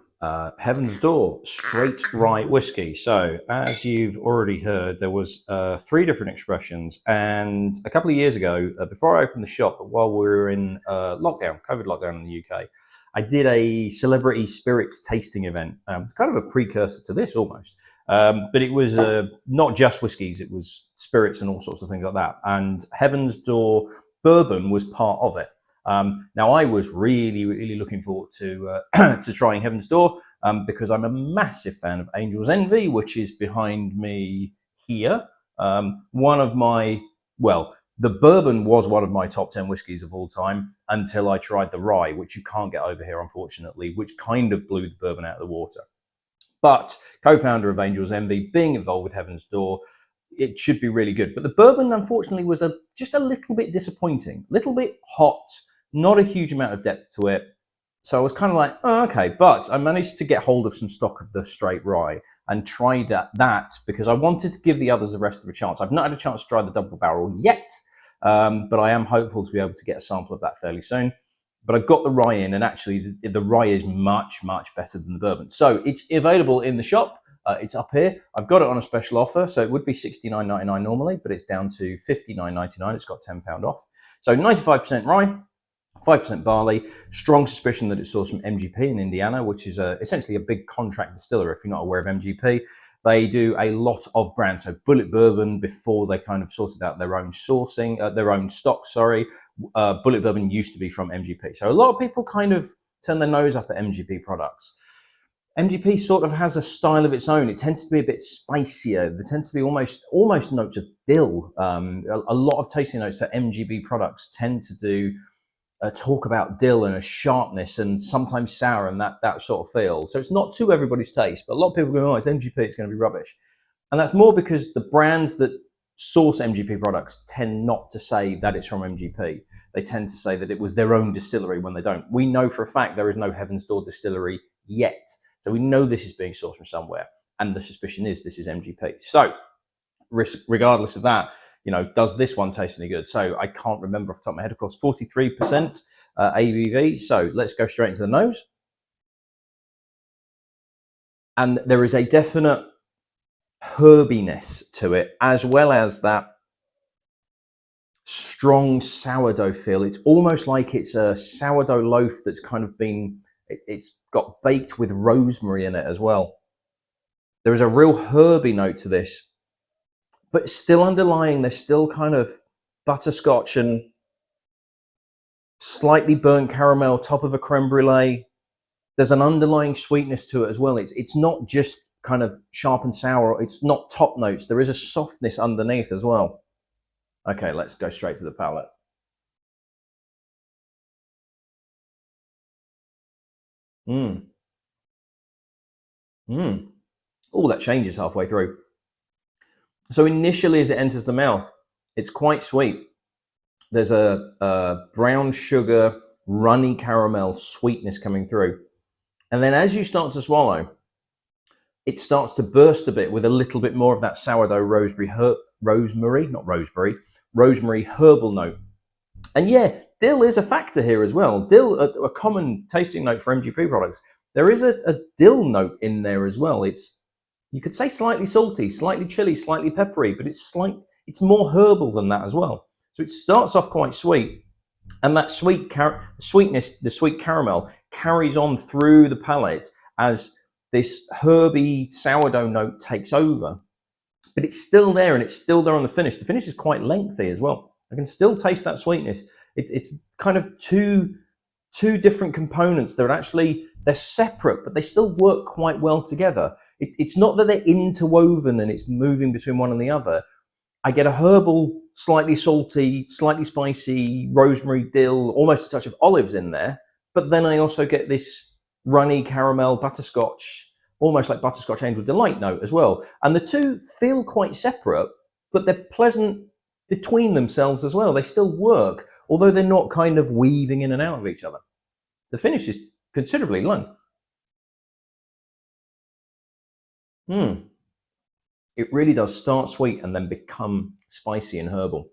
Heaven's Door straight rye whiskey. So as you've already heard, there was 3 different expressions, and a couple of years ago, before I opened the shop, while we were in lockdown, COVID lockdown in the UK, I did a celebrity spirits tasting event, kind of a precursor to this almost. But it was not just whiskies, it was spirits and all sorts of things like that. And Heaven's Door bourbon was part of it. Now, I was really, really looking forward to to trying Heaven's Door because I'm a massive fan of Angel's Envy, which is behind me here. One of my, well, the bourbon was one of my top 10 whiskies of all time until I tried the rye, which you can't get over here, unfortunately, which kind of blew the bourbon out of the water. But co-founder of Angel's Envy, being involved with Heaven's Door, it should be really good. But the bourbon, unfortunately, was just a little bit disappointing, a little bit hot, not a huge amount of depth to it. So I was kind of like, oh, okay. But I managed to get hold of some stock of the straight rye and tried that because I wanted to give the others the rest of a chance. I've not had a chance to try the double barrel yet, but I am hopeful to be able to get a sample of that fairly soon. But I got the rye in, and actually the rye is much, much better than the bourbon. So it's available in the shop. It's up here. I've got it on a special offer, so it would be $69.99 normally, but it's down to $59.99. It's got £10 off. So 95% rye, 5% barley. Strong suspicion that it's sourced from MGP in Indiana, which is essentially a big contract distiller. If you're not aware of MGP, they do a lot of brands. So Bullet Bourbon, before they kind of sorted out their own sourcing, their own stock, sorry. Bullet Bourbon used to be from MGP. So a lot of people kind of turn their nose up at MGP products. MGP sort of has a style of its own. It tends to be a bit spicier. There tends to be almost notes of dill. A lot of tasting notes for MGP products tend to do talk about dill and a sharpness and sometimes sour and that sort of feel. So it's not to everybody's taste, but a lot of people go, oh, it's MGP, it's going to be rubbish. And that's more because the brands that source MGP products tend not to say that it's from MGP. They tend to say that it was their own distillery when they don't. We know for a fact there is no Heaven's Door distillery yet. So we know this is being sourced from somewhere. And the suspicion is this is MGP. So regardless of that, you know, does this one taste any good? So I can't remember off the top of my head. Of course, 43% ABV. So let's go straight into the nose. And there is a definite herbiness to it, as well as that strong sourdough feel. It's almost like it's a sourdough loaf that's kind of been, it's got baked with rosemary in it as well. There is a real herby note to this, but still underlying, there's still kind of butterscotch and slightly burnt caramel, top of a creme brulee. There's an underlying sweetness to it as well. It's not just kind of sharp and sour. It's not top notes. There is a softness underneath as well. Okay, let's go straight to the palate. Oh, that changes halfway through. So initially, as it enters the mouth, it's quite sweet. There's a brown sugar, runny caramel sweetness coming through. And then as you start to swallow, it starts to burst a bit with a little bit more of that sourdough rosemary herbal note. And yeah, dill is a factor here as well. Dill, a common tasting note for MGP products. There is a dill note in there as well. It's, you could say slightly salty, slightly chilly, slightly peppery, but it's more herbal than that as well. So it starts off quite sweet, and that sweetness, the sweet caramel, carries on through the palate as this herby sourdough note takes over. But it's still there, and it's still there on the finish. The finish is quite lengthy as well. I can still taste that sweetness. It's kind of two different components. They're separate, but they still work quite well together. It's not that they're interwoven and it's moving between one and the other. I get a herbal, slightly salty, slightly spicy, rosemary, dill, almost a touch of olives in there. But then I also get this runny caramel, butterscotch, almost like butterscotch angel delight note as well. And the two feel quite separate, but they're pleasant between themselves as well. They still work, although they're not kind of weaving in and out of each other. The finish is considerably long. It really does start sweet and then become spicy and herbal.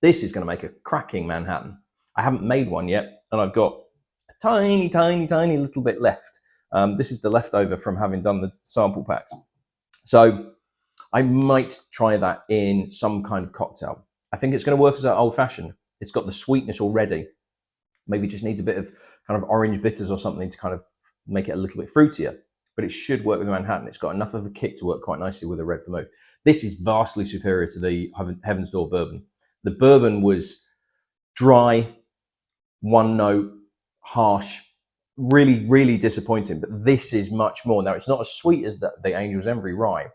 This is going to make a cracking Manhattan. I haven't made one yet, and I've got a tiny, tiny, tiny little bit left. This is the leftover from having done the sample packs. So I might try that in some kind of cocktail. I think it's going to work as an old-fashioned. It's got the sweetness already. Maybe just needs a bit of kind of orange bitters or something to kind of make it a little bit fruitier. but it should work with the Manhattan. It's got enough of a kick to work quite nicely with a red vermouth. This is vastly superior to the Heaven's Door bourbon. The bourbon was dry, one note, harsh, really, really disappointing. But this is much more. Now, it's not as sweet as the Angel's Envy rye,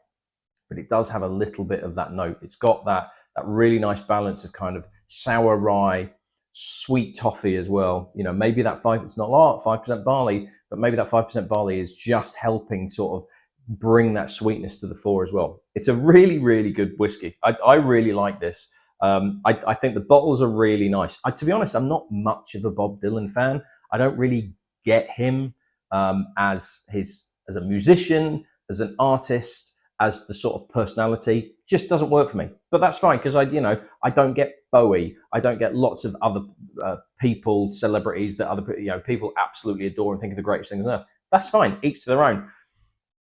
but it does have a little bit of that note. It's got that really nice balance of kind of sour rye, sweet toffee as well. You know, maybe that it's not a lot, 5% barley, but maybe that 5% barley is just helping sort of bring that sweetness to the fore as well. It's a really, really good whiskey. I really like this. I think the bottles are really nice. To be honest, I'm not much of a Bob Dylan fan. I don't really get him as a musician, as an artist, as the sort of personality. Just doesn't work for me. But that's fine, because I don't get Bowie. I don't get lots of other people, celebrities that other people absolutely adore and think are the greatest things on earth. That's fine, each to their own.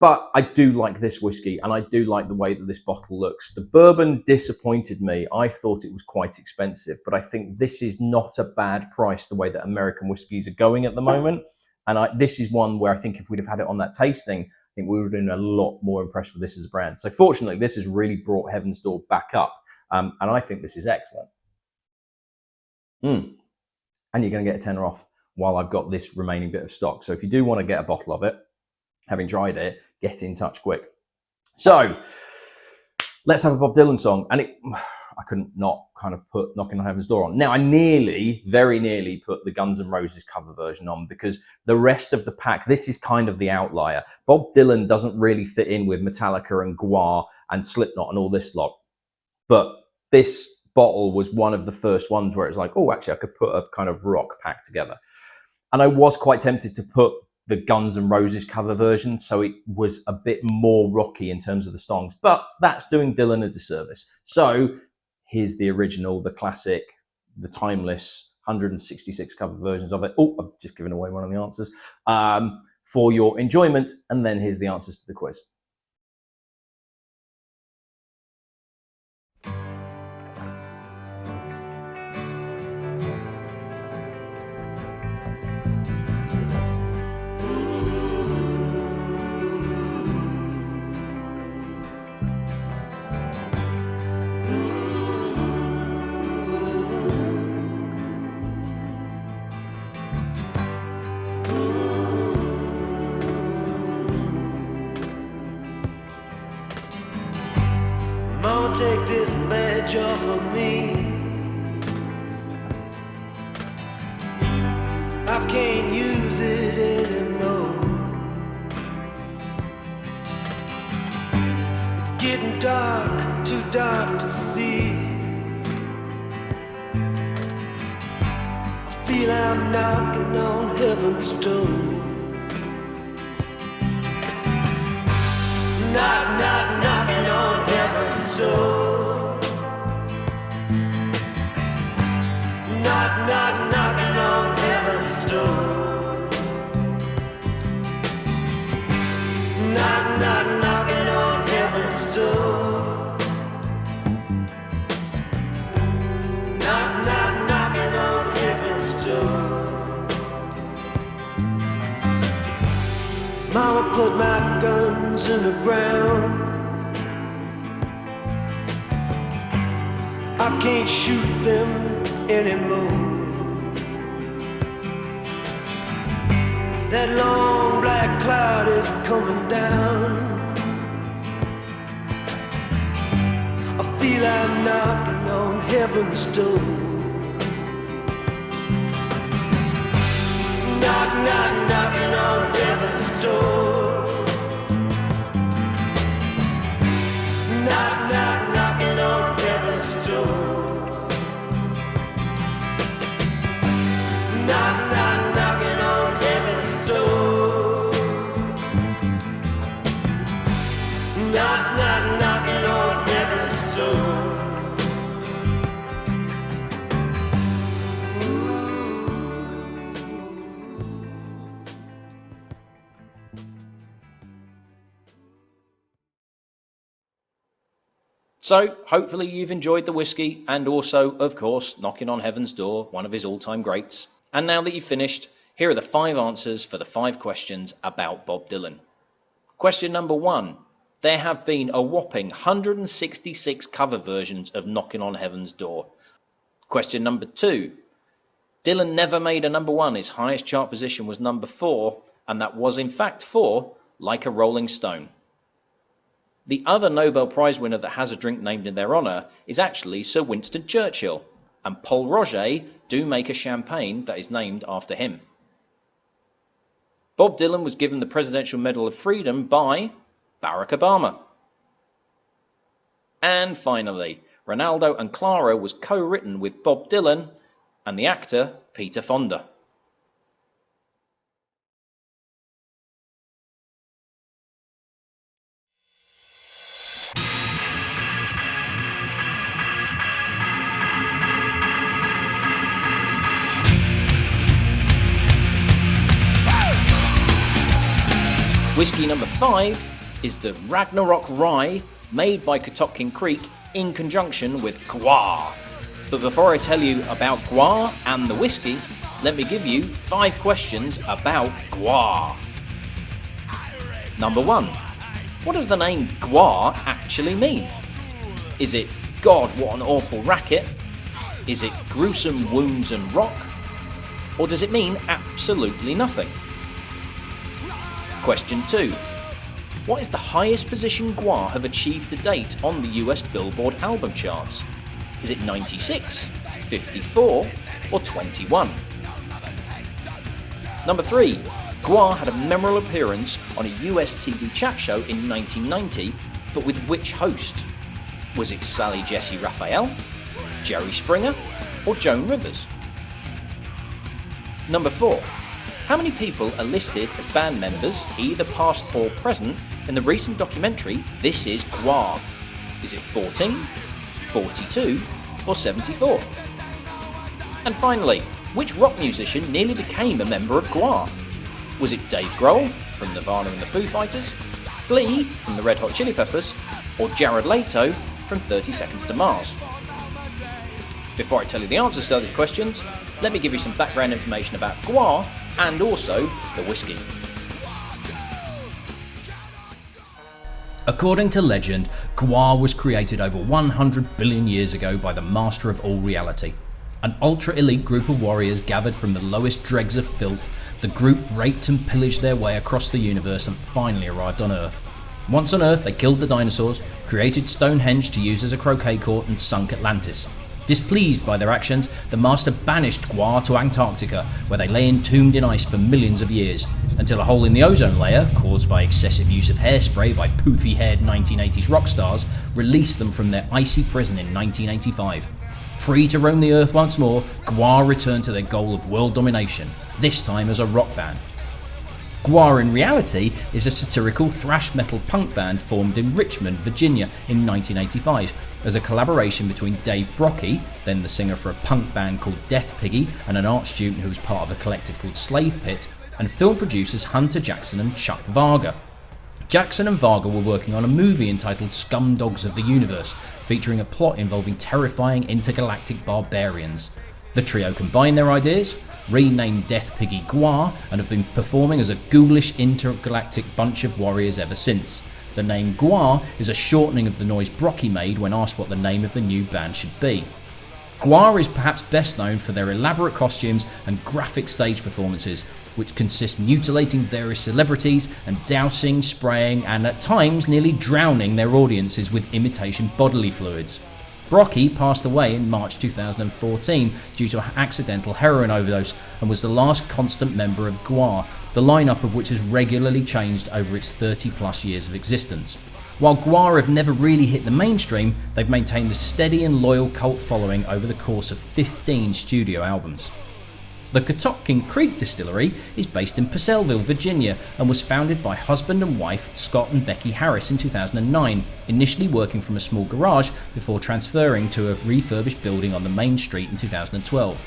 But I do like this whiskey, and I do like the way that this bottle looks. The bourbon disappointed me. I thought it was quite expensive, but I think this is not a bad price the way that American whiskies are going at the moment. And this is one where I think if we'd have had it on that tasting, I think we would have been a lot more impressed with this as a brand. So fortunately, this has really brought Heaven's Door back up, and I think this is excellent. And you're going to get a tenner off while I've got this remaining bit of stock. So if you do want to get a bottle of it, having tried it, get in touch quick. So let's have a Bob Dylan song. And I couldn't not kind of put Knocking on Heaven's Door on. Now, I very nearly put the Guns N' Roses cover version on, because the rest of the pack, this is kind of the outlier. Bob Dylan doesn't really fit in with Metallica and GWAR and Slipknot and all this lot. But this bottle was one of the first ones where it's like, oh, actually, I could put a kind of rock pack together. And I was quite tempted to put the Guns N' Roses cover version, so it was a bit more rocky in terms of the songs, but that's doing Dylan a disservice. So here's the original, the classic, the timeless 166 cover versions of it. Oh, I've just given away one of the answers for your enjoyment, and then here's the answers to the quiz. Take this badge off of me. I can't use it anymore. It's getting dark, too dark to see. I feel I'm knocking on heaven's door. Knock, knock, knocking on heaven's door. Knock, knock, knocking on heaven's door. Knock, knock, knocking on heaven's door. Knock, knock, knocking on heaven's door. Mama put my guns in the ground. I can't shoot them anymore. That long black cloud is coming down. I feel I'm knocking on heaven's door. Knock, knock, knocking on heaven's door. Knock, knock, knocking on heaven's door. Knock, knock, knocking on heaven's door. Knock, knock, knocking on heaven's door. So hopefully you've enjoyed the whiskey, and also, of course, Knocking on Heaven's Door, one of his all-time greats. And now that you've finished, here are the 5 answers for the 5 questions about Bob Dylan. Question number 1. There have been a whopping 166 cover versions of Knocking on Heaven's Door. Question number 2. Dylan never made a number 1. His highest chart position was number 4, and that was in fact for Like a Rolling Stone. The other Nobel Prize winner that has a drink named in their honour is actually Sir Winston Churchill, and Paul Roget do make a champagne that is named after him. Bob Dylan was given the Presidential Medal of Freedom by Barack Obama. And finally, Ronaldo and Clara was co-written with Bob Dylan and the actor Peter Fonda. Whiskey number 5 is the Ragnarok Rye, made by Catoctin Creek in conjunction with GWAR. But before I tell you about GWAR and the whiskey, let me give you 5 questions about GWAR. Number 1. What does the name GWAR actually mean? Is it God, what an awful racket? Is it gruesome wounds and rock? Or does it mean absolutely nothing? Question 2. What is the highest position GWAR have achieved to date on the US Billboard album charts? Is it 96, 54, or 21? Number 3. GWAR had a memorable appearance on a US TV chat show in 1990, but with which host? Was it Sally Jessy Raphael, Jerry Springer, or Joan Rivers? Number 4. How many people are listed as band members, either past or present, in the recent documentary This Is GWAR? Is it 14, 42, or 74? And finally, which rock musician nearly became a member of GWAR? Was it Dave Grohl from Nirvana and the Foo Fighters, Flea from the Red Hot Chili Peppers, or Jared Leto from 30 Seconds to Mars? Before I tell you the answers to those questions, let me give you some background information about GWAR and also the whiskey. According to legend, GWAR was created over 100 billion years ago by the master of all reality. An ultra-elite group of warriors gathered from the lowest dregs of filth. The group raped and pillaged their way across the universe and finally arrived on Earth. Once on Earth, they killed the dinosaurs, created Stonehenge to use as a croquet court, and sunk Atlantis. Displeased by their actions, the master banished GWAR to Antarctica, where they lay entombed in ice for millions of years, until a hole in the ozone layer, caused by excessive use of hairspray by poofy-haired 1980s rock stars, released them from their icy prison in 1985. Free to roam the Earth once more, GWAR returned to their goal of world domination, this time as a rock band. GWAR in reality is a satirical thrash metal punk band formed in Richmond, Virginia in 1985 as a collaboration between Dave Brockie, then the singer for a punk band called Death Piggy and an art student who was part of a collective called Slave Pit, and film producers Hunter Jackson and Chuck Varga. Jackson and Varga were working on a movie entitled Scum Dogs of the Universe, featuring a plot involving terrifying intergalactic barbarians. The trio combined their ideas, renamed Death Piggy GWAR, and have been performing as a ghoulish intergalactic bunch of warriors ever since. The name GWAR is a shortening of the noise Brockie made when asked what the name of the new band should be. GWAR is perhaps best known for their elaborate costumes and graphic stage performances, which consist mutilating various celebrities and dousing, spraying, and at times nearly drowning their audiences with imitation bodily fluids. Brockie passed away in March 2014 due to an accidental heroin overdose and was the last constant member of GWAR, the lineup of which has regularly changed over its 30 plus years of existence. While GWAR have never really hit the mainstream, they've maintained a steady and loyal cult following over the course of 15 studio albums. The Catoctin Creek distillery is based in Purcellville, Virginia, and was founded by husband and wife Scott and Becky Harris in 2009, initially working from a small garage before transferring to a refurbished building on the main street in 2012.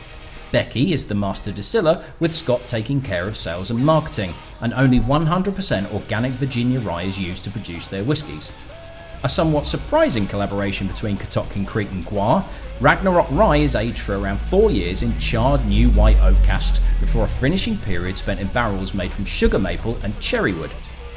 Becky is the master distiller, with Scott taking care of sales and marketing, and only 100% organic Virginia rye is used to produce their whiskies. A somewhat surprising collaboration between Catoctin Creek and GWAR, Ragnarok Rye is aged for around 4 years in charred new white oak casks before a finishing period spent in barrels made from sugar maple and cherry wood.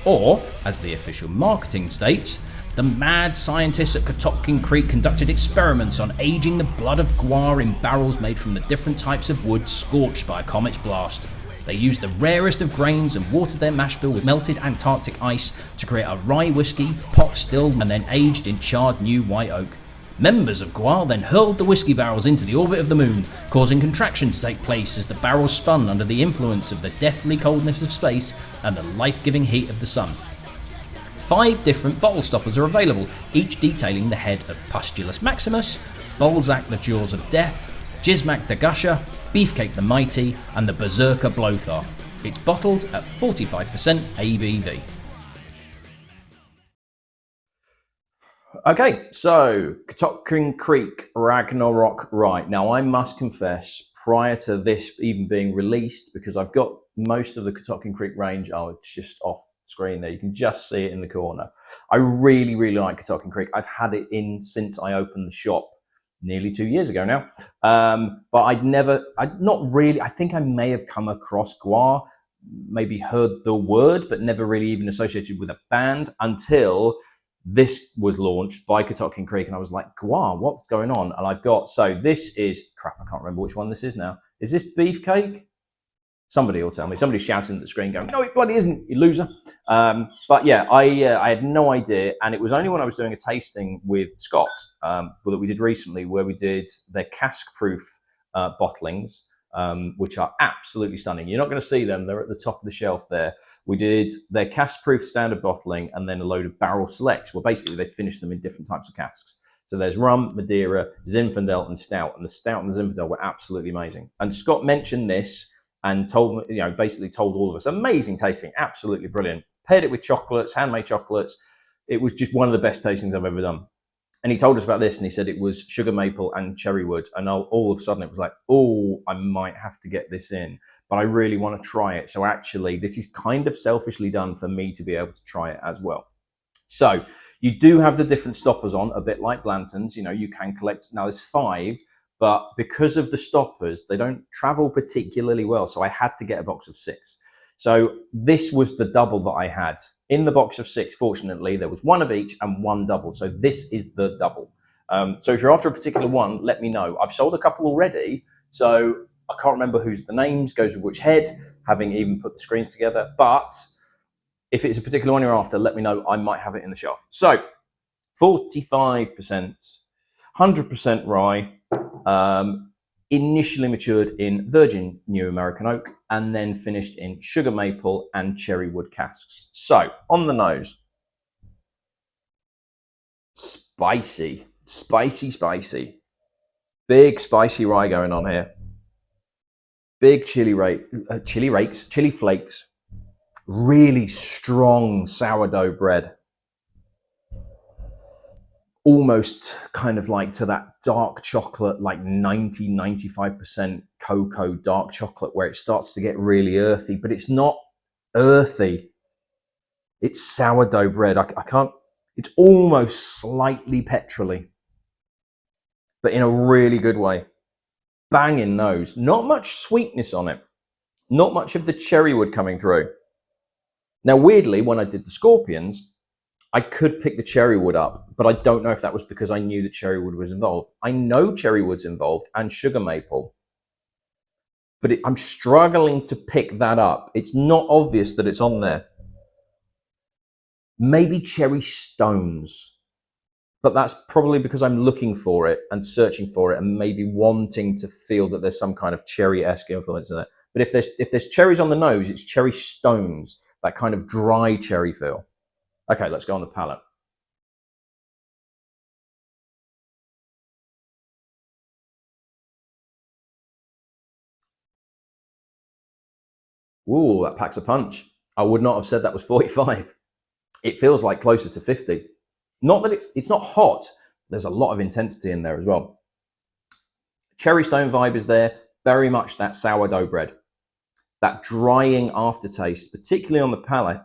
Or, as the official marketing states, the mad scientists at Catoctin Creek conducted experiments on aging the blood of GWAR in barrels made from the different types of wood scorched by a comet's blast. They used the rarest of grains and watered their mash bill with melted Antarctic ice to create a rye whiskey, pot stilled and then aged in charred new white oak. Members of GWAR then hurled the whiskey barrels into the orbit of the moon, causing contraction to take place as the barrels spun under the influence of the deathly coldness of space and the life-giving heat of the sun. 5 different bottle stoppers are available, each detailing the head of Pustulus Maximus, Balzac the Jaws of Death, Gizmac the Gusher, Beefcake the Mighty, and the Berserker Blothar. It's bottled at 45% ABV. Okay, so Catoctin Creek Ragnarok Rye. Now, I must confess, prior to this even being released, because I've got most of the Catoctin Creek range, it's just off screen there. You can just see it in the corner. I really, really like Catoctin Creek. I've had it in since I opened the shop nearly 2 years ago now. But I think I may have come across GWAR, maybe heard the word, but never really even associated with a band until this was launched by Catoctin Creek. And I was like, GWAR, what's going on? And so this is, crap, I can't remember which one this is now. Is this Beefcake? Somebody will tell me. Somebody's shouting at the screen going, no, it bloody isn't, you loser. But yeah, I had no idea. And it was only when I was doing a tasting with Scott that we did recently, where we did their cask-proof bottlings, which are absolutely stunning. You're not going to see them. They're at the top of the shelf there. We did their cask-proof standard bottling and then a load of barrel selects. Well, basically, they finished them in different types of casks. So there's rum, Madeira, Zinfandel, and Stout. And the Stout and the Zinfandel were absolutely amazing. And Scott mentioned this and basically told all of us, amazing tasting, absolutely brilliant. Paired it with chocolates, handmade chocolates. It was just one of the best tastings I've ever done. And he told us about this and he said it was sugar maple and cherry wood. And all of a sudden it was like, oh, I might have to get this in, but I really want to try it. So actually this is kind of selfishly done for me to be able to try it as well. So you do have the different stoppers on, a bit like Blanton's. You can collect, now there's 5, but because of the stoppers, they don't travel particularly well. So I had to get a box of 6. So this was the double that I had. In the box of 6, fortunately, there was 1 of each and 1 double. So this is the double. So if you're after a particular one, let me know. I've sold a couple already, so I can't remember who's the names, goes with which head, having even put the screens together. But if it's a particular one you're after, let me know. I might have it in the shelf. So 45%, 100% rye, initially matured in virgin New American oak and then finished in sugar maple and cherry wood casks. So on the nose, spicy, spicy, spicy. Big spicy rye going on here. Big chili flakes. Really strong sourdough bread. Almost kind of like to that dark chocolate, like 95% cocoa dark chocolate, where it starts to get really earthy, but it's not earthy. It's sourdough bread. It's almost slightly petrol-y, but in a really good way. Banging nose. Not much sweetness on it. Not much of the cherry wood coming through. Now, weirdly, when I did the Scorpions, I could pick the cherry wood up, but I don't know if that was because I knew that cherry wood was involved. I know cherry wood's involved and sugar maple, but I'm struggling to pick that up. It's not obvious that it's on there. Maybe cherry stones, but that's probably because I'm looking for it and searching for it and maybe wanting to feel that there's some kind of cherry-esque influence in it. But if there's cherries on the nose, it's cherry stones, that kind of dry cherry feel. Okay, let's go on the palate. Ooh, that packs a punch. I would not have said that was 45. It feels like closer to 50. Not that it's not hot. There's a lot of intensity in there as well. Cherry stone vibe is there. Very much that sourdough bread. That drying aftertaste, particularly on the palate.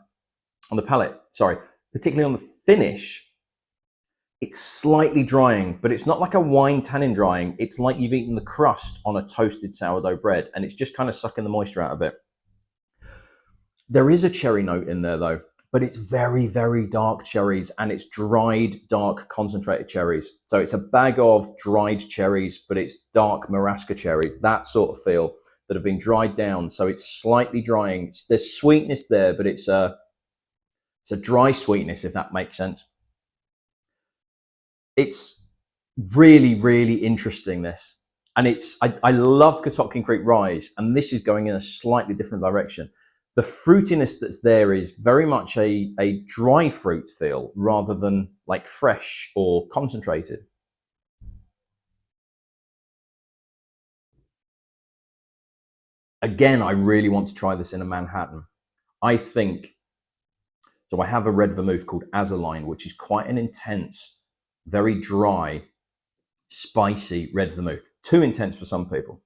Particularly on the finish, it's slightly drying, but it's not like a wine tannin drying. It's like you've eaten the crust on a toasted sourdough bread, and it's just kind of sucking the moisture out of it. There is a cherry note in there, though, but it's very, very dark cherries, and it's dried, dark, concentrated cherries. So it's a bag of dried cherries, but it's dark marasca cherries, that sort of feel, that have been dried down. So it's slightly drying. There's sweetness there, but it's a dry sweetness, if that makes sense. It's really, really interesting, this. And I love Catoctin Creek Rise, and this is going in a slightly different direction. The fruitiness that's there is very much a dry fruit feel rather than like fresh or concentrated. Again, I really want to try this in a Manhattan. I think, so I have a red vermouth called Azaline, which is quite an intense, very dry, spicy red vermouth. Too intense for some people.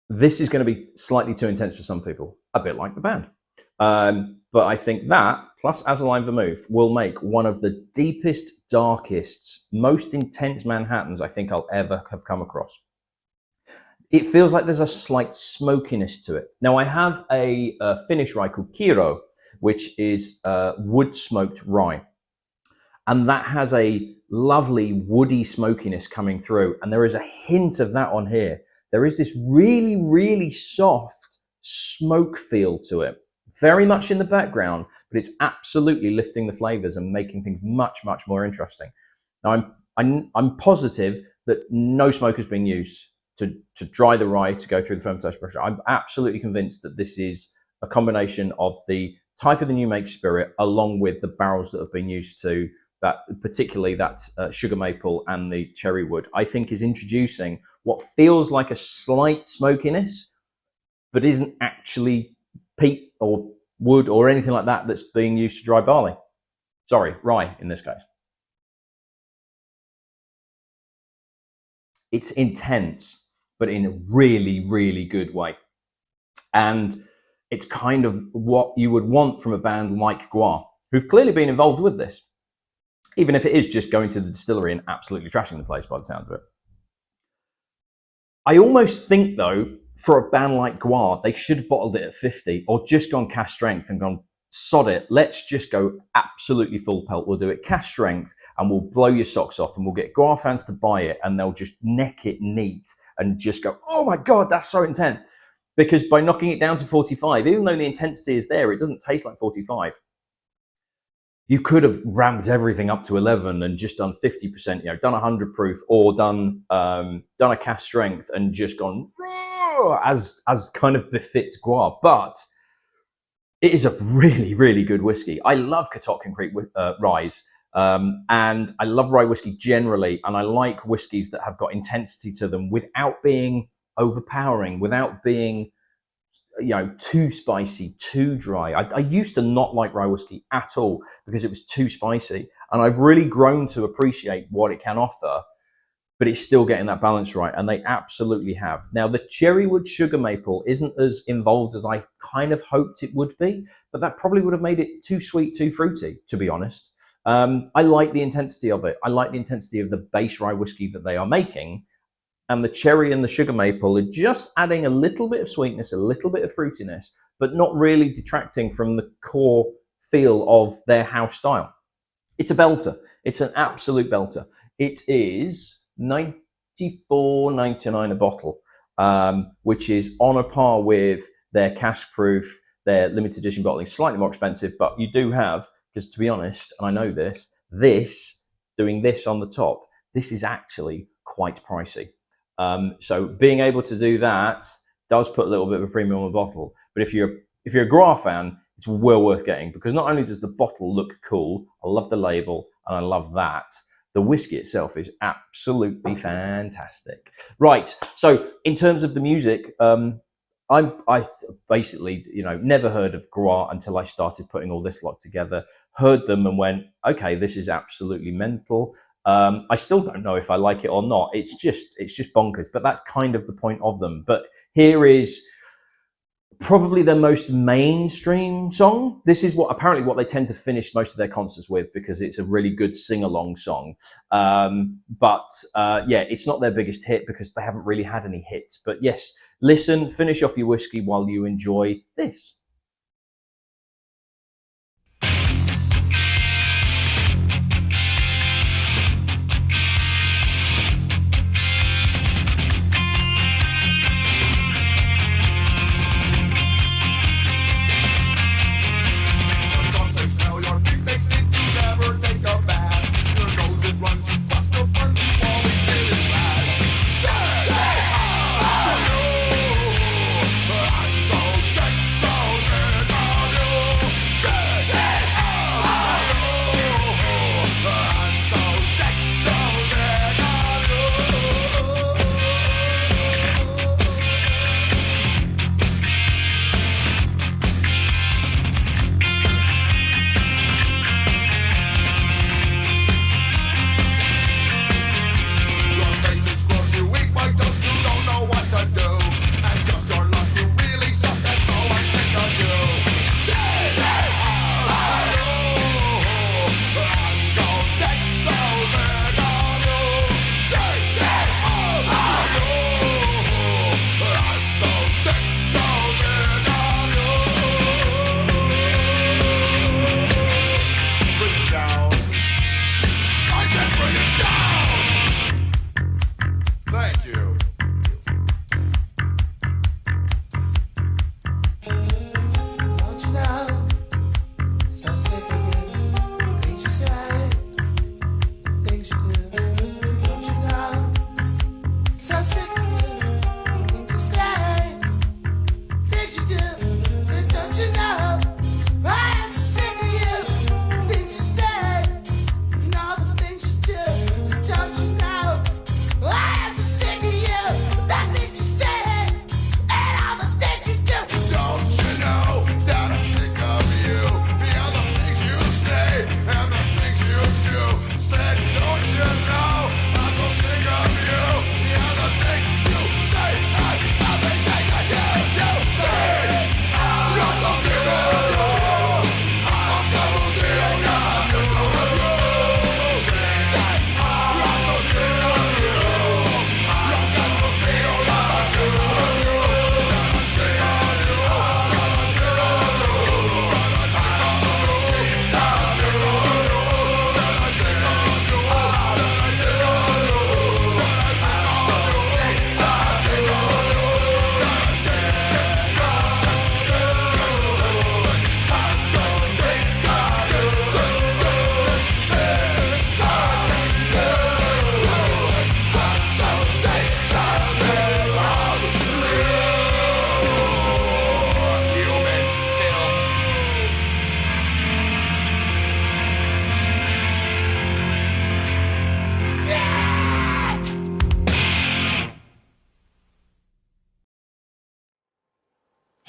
This is going to be slightly too intense for some people, a bit like the band. But I think that, plus Azaline vermouth, will make one of the deepest, darkest, most intense Manhattans I think I'll ever have come across. It feels like there's a slight smokiness to it. Now, I have a Finnish rye called Kiro, which is wood-smoked rye. And that has a lovely woody smokiness coming through. And there is a hint of that on here. There is this really, really soft smoke feel to it. Very much in the background, but it's absolutely lifting the flavors and making things much, much more interesting. Now, I'm positive that no smoke has been used to dry the rye to go through the fermentation process. I'm absolutely convinced that this is a combination of the type of the new make spirit along with the barrels that have been used to that, particularly that sugar maple and the cherry wood, I think is introducing what feels like a slight smokiness, but isn't actually peat or wood or anything like that that's being used to dry barley. Sorry, rye in this case. It's intense, but in a really, really good way. And it's kind of what you would want from a band like GWAR, who've clearly been involved with this, even if it is just going to the distillery and absolutely trashing the place by the sounds of it. I almost think, though, for a band like GWAR, they should have bottled it at 50 or just gone cask strength and gone, sod it, let's just go absolutely full pelt. We'll do it cask strength and we'll blow your socks off and we'll get GWAR fans to buy it and they'll just neck it neat and just go, oh my God, that's so intense. Because by knocking it down to 45, even though the intensity is there, it doesn't taste like 45. You could have ramped everything up to 11 and just done 50%, done 100 proof or done a cask strength and just gone as kind of befits GWAR. But it is a really, really good whiskey. I love Catoctin Creek Ryes, and I love rye whiskey generally, and I like whiskies that have got intensity to them without being overpowering, without being too spicy, too dry. I used to not like rye whiskey at all because it was too spicy, and I've really grown to appreciate what it can offer, but it's still getting that balance right, and they absolutely have. Now, the cherrywood sugar maple isn't as involved as I kind of hoped it would be, but that probably would have made it too sweet, too fruity, to be honest. I like the intensity of it. I like the intensity of the base rye whiskey that they are making, and the cherry and the sugar maple are just adding a little bit of sweetness, a little bit of fruitiness, but not really detracting from the core feel of their house style. It's a belter. It's an absolute belter. It is $94.99 a bottle, which is on a par with their cash proof, their limited edition bottling. Slightly more expensive, but you do have, because to be honest, and I know this, doing this on the top, this is actually quite pricey. So being able to do that does put a little bit of a premium on the bottle. But if you're a GWAR fan, it's well worth getting, because not only does the bottle look cool, I love the label and I love that, the whiskey itself is absolutely fantastic. Right, so in terms of the music, I basically, never heard of GWAR until I started putting all this lot together, heard them and went, okay, this is absolutely mental. I still don't know if I like it or not. It's just bonkers, but that's kind of the point of them. But here is probably their most mainstream song. This is apparently what they tend to finish most of their concerts with, because it's a really good sing-along song. But it's not their biggest hit because they haven't really had any hits. But yes, listen, finish off your whiskey while you enjoy this.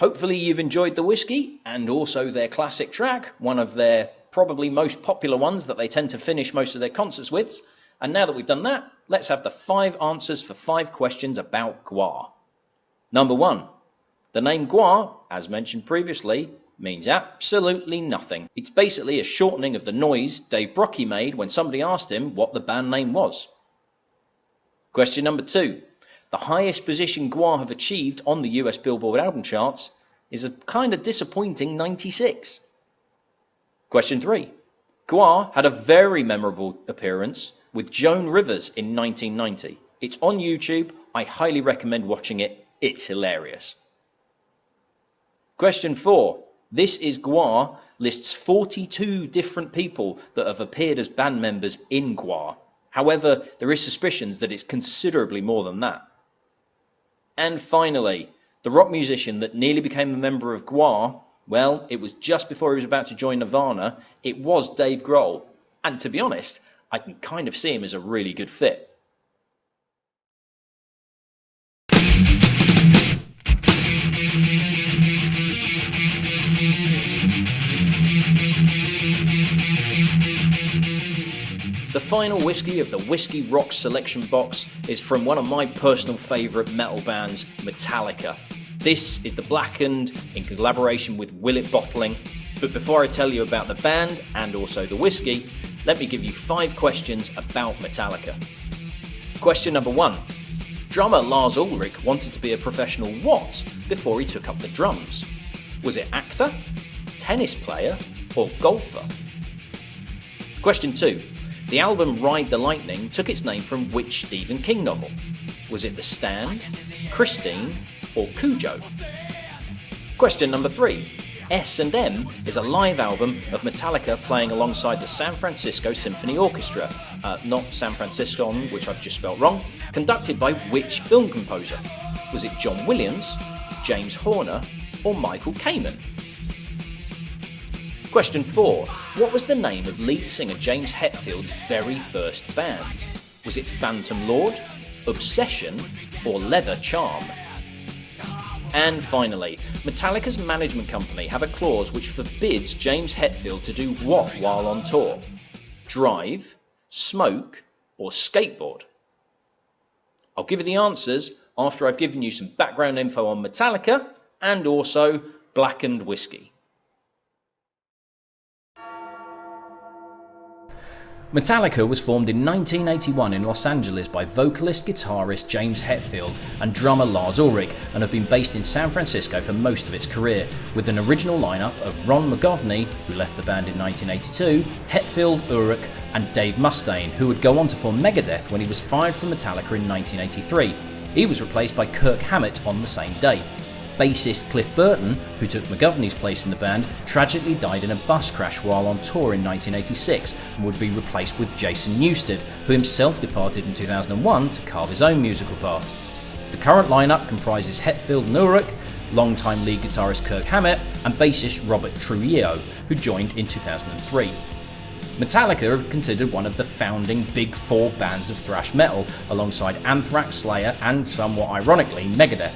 Hopefully you've enjoyed the Whisky and also their classic track, one of their probably most popular ones that they tend to finish most of their concerts with. And now that we've done that, let's have the 5 answers for 5 questions about GWAR. Number 1. The name GWAR, as mentioned previously, means absolutely nothing. It's basically a shortening of the noise Dave Brockie made when somebody asked him what the band name was. Question number 2. The highest position GWAR have achieved on the US Billboard album charts is a kind of disappointing 96. Question 3. GWAR had a very memorable appearance with Joan Rivers in 1990. It's on YouTube. I highly recommend watching it. It's hilarious. Question 4. This Is GWAR lists 42 different people that have appeared as band members in GWAR. However, there is suspicions that it's considerably more than that. And finally, the rock musician that nearly became a member of GWAR, well, it was just before he was about to join Nirvana. It was Dave Grohl. And to be honest, I can kind of see him as a really good fit. The final Whisky of the Whisky Rock selection box is from one of my personal favourite metal bands, Metallica. This is the Blackened in collaboration with Willett Bottling. But before I tell you about the band and also the whisky, let me give you 5 questions about Metallica. Question number 1. Drummer Lars Ulrich wanted to be a professional what before he took up the drums? Was it actor, tennis player, or golfer? Question 2. The album Ride the Lightning took its name from which Stephen King novel? Was it The Stand, Christine, or Cujo? Question number 3. S&M is a live album of Metallica playing alongside the San Francisco Symphony Orchestra, not San Francisco, which I've just spelt wrong, conducted by which film composer? Was it John Williams, James Horner, or Michael Kamen? Question 4. What was the name of lead singer James Hetfield's very first band? Was it Phantom Lord, Obsession, or Leather Charm? And finally, Metallica's management company have a clause which forbids James Hetfield to do what while on tour? Drive, smoke, or skateboard? I'll give you the answers after I've given you some background info on Metallica and also Blackened Whisky. Metallica was formed in 1981 in Los Angeles by vocalist-guitarist James Hetfield and drummer Lars Ulrich, and have been based in San Francisco for most of its career, with an original lineup of Ron McGovney, who left the band in 1982, Hetfield, Ulrich, and Dave Mustaine, who would go on to form Megadeth when he was fired from Metallica in 1983. He was replaced by Kirk Hammett on the same day. Bassist Cliff Burton, who took McGovney's place in the band, tragically died in a bus crash while on tour in 1986 and would be replaced with Jason Newsted, who himself departed in 2001 to carve his own musical path. The current lineup comprises Hetfield and Ulrich, longtime lead guitarist Kirk Hammett, and bassist Robert Trujillo, who joined in 2003. Metallica are considered one of the founding Big Four bands of thrash metal, alongside Anthrax, Slayer, and somewhat ironically, Megadeth.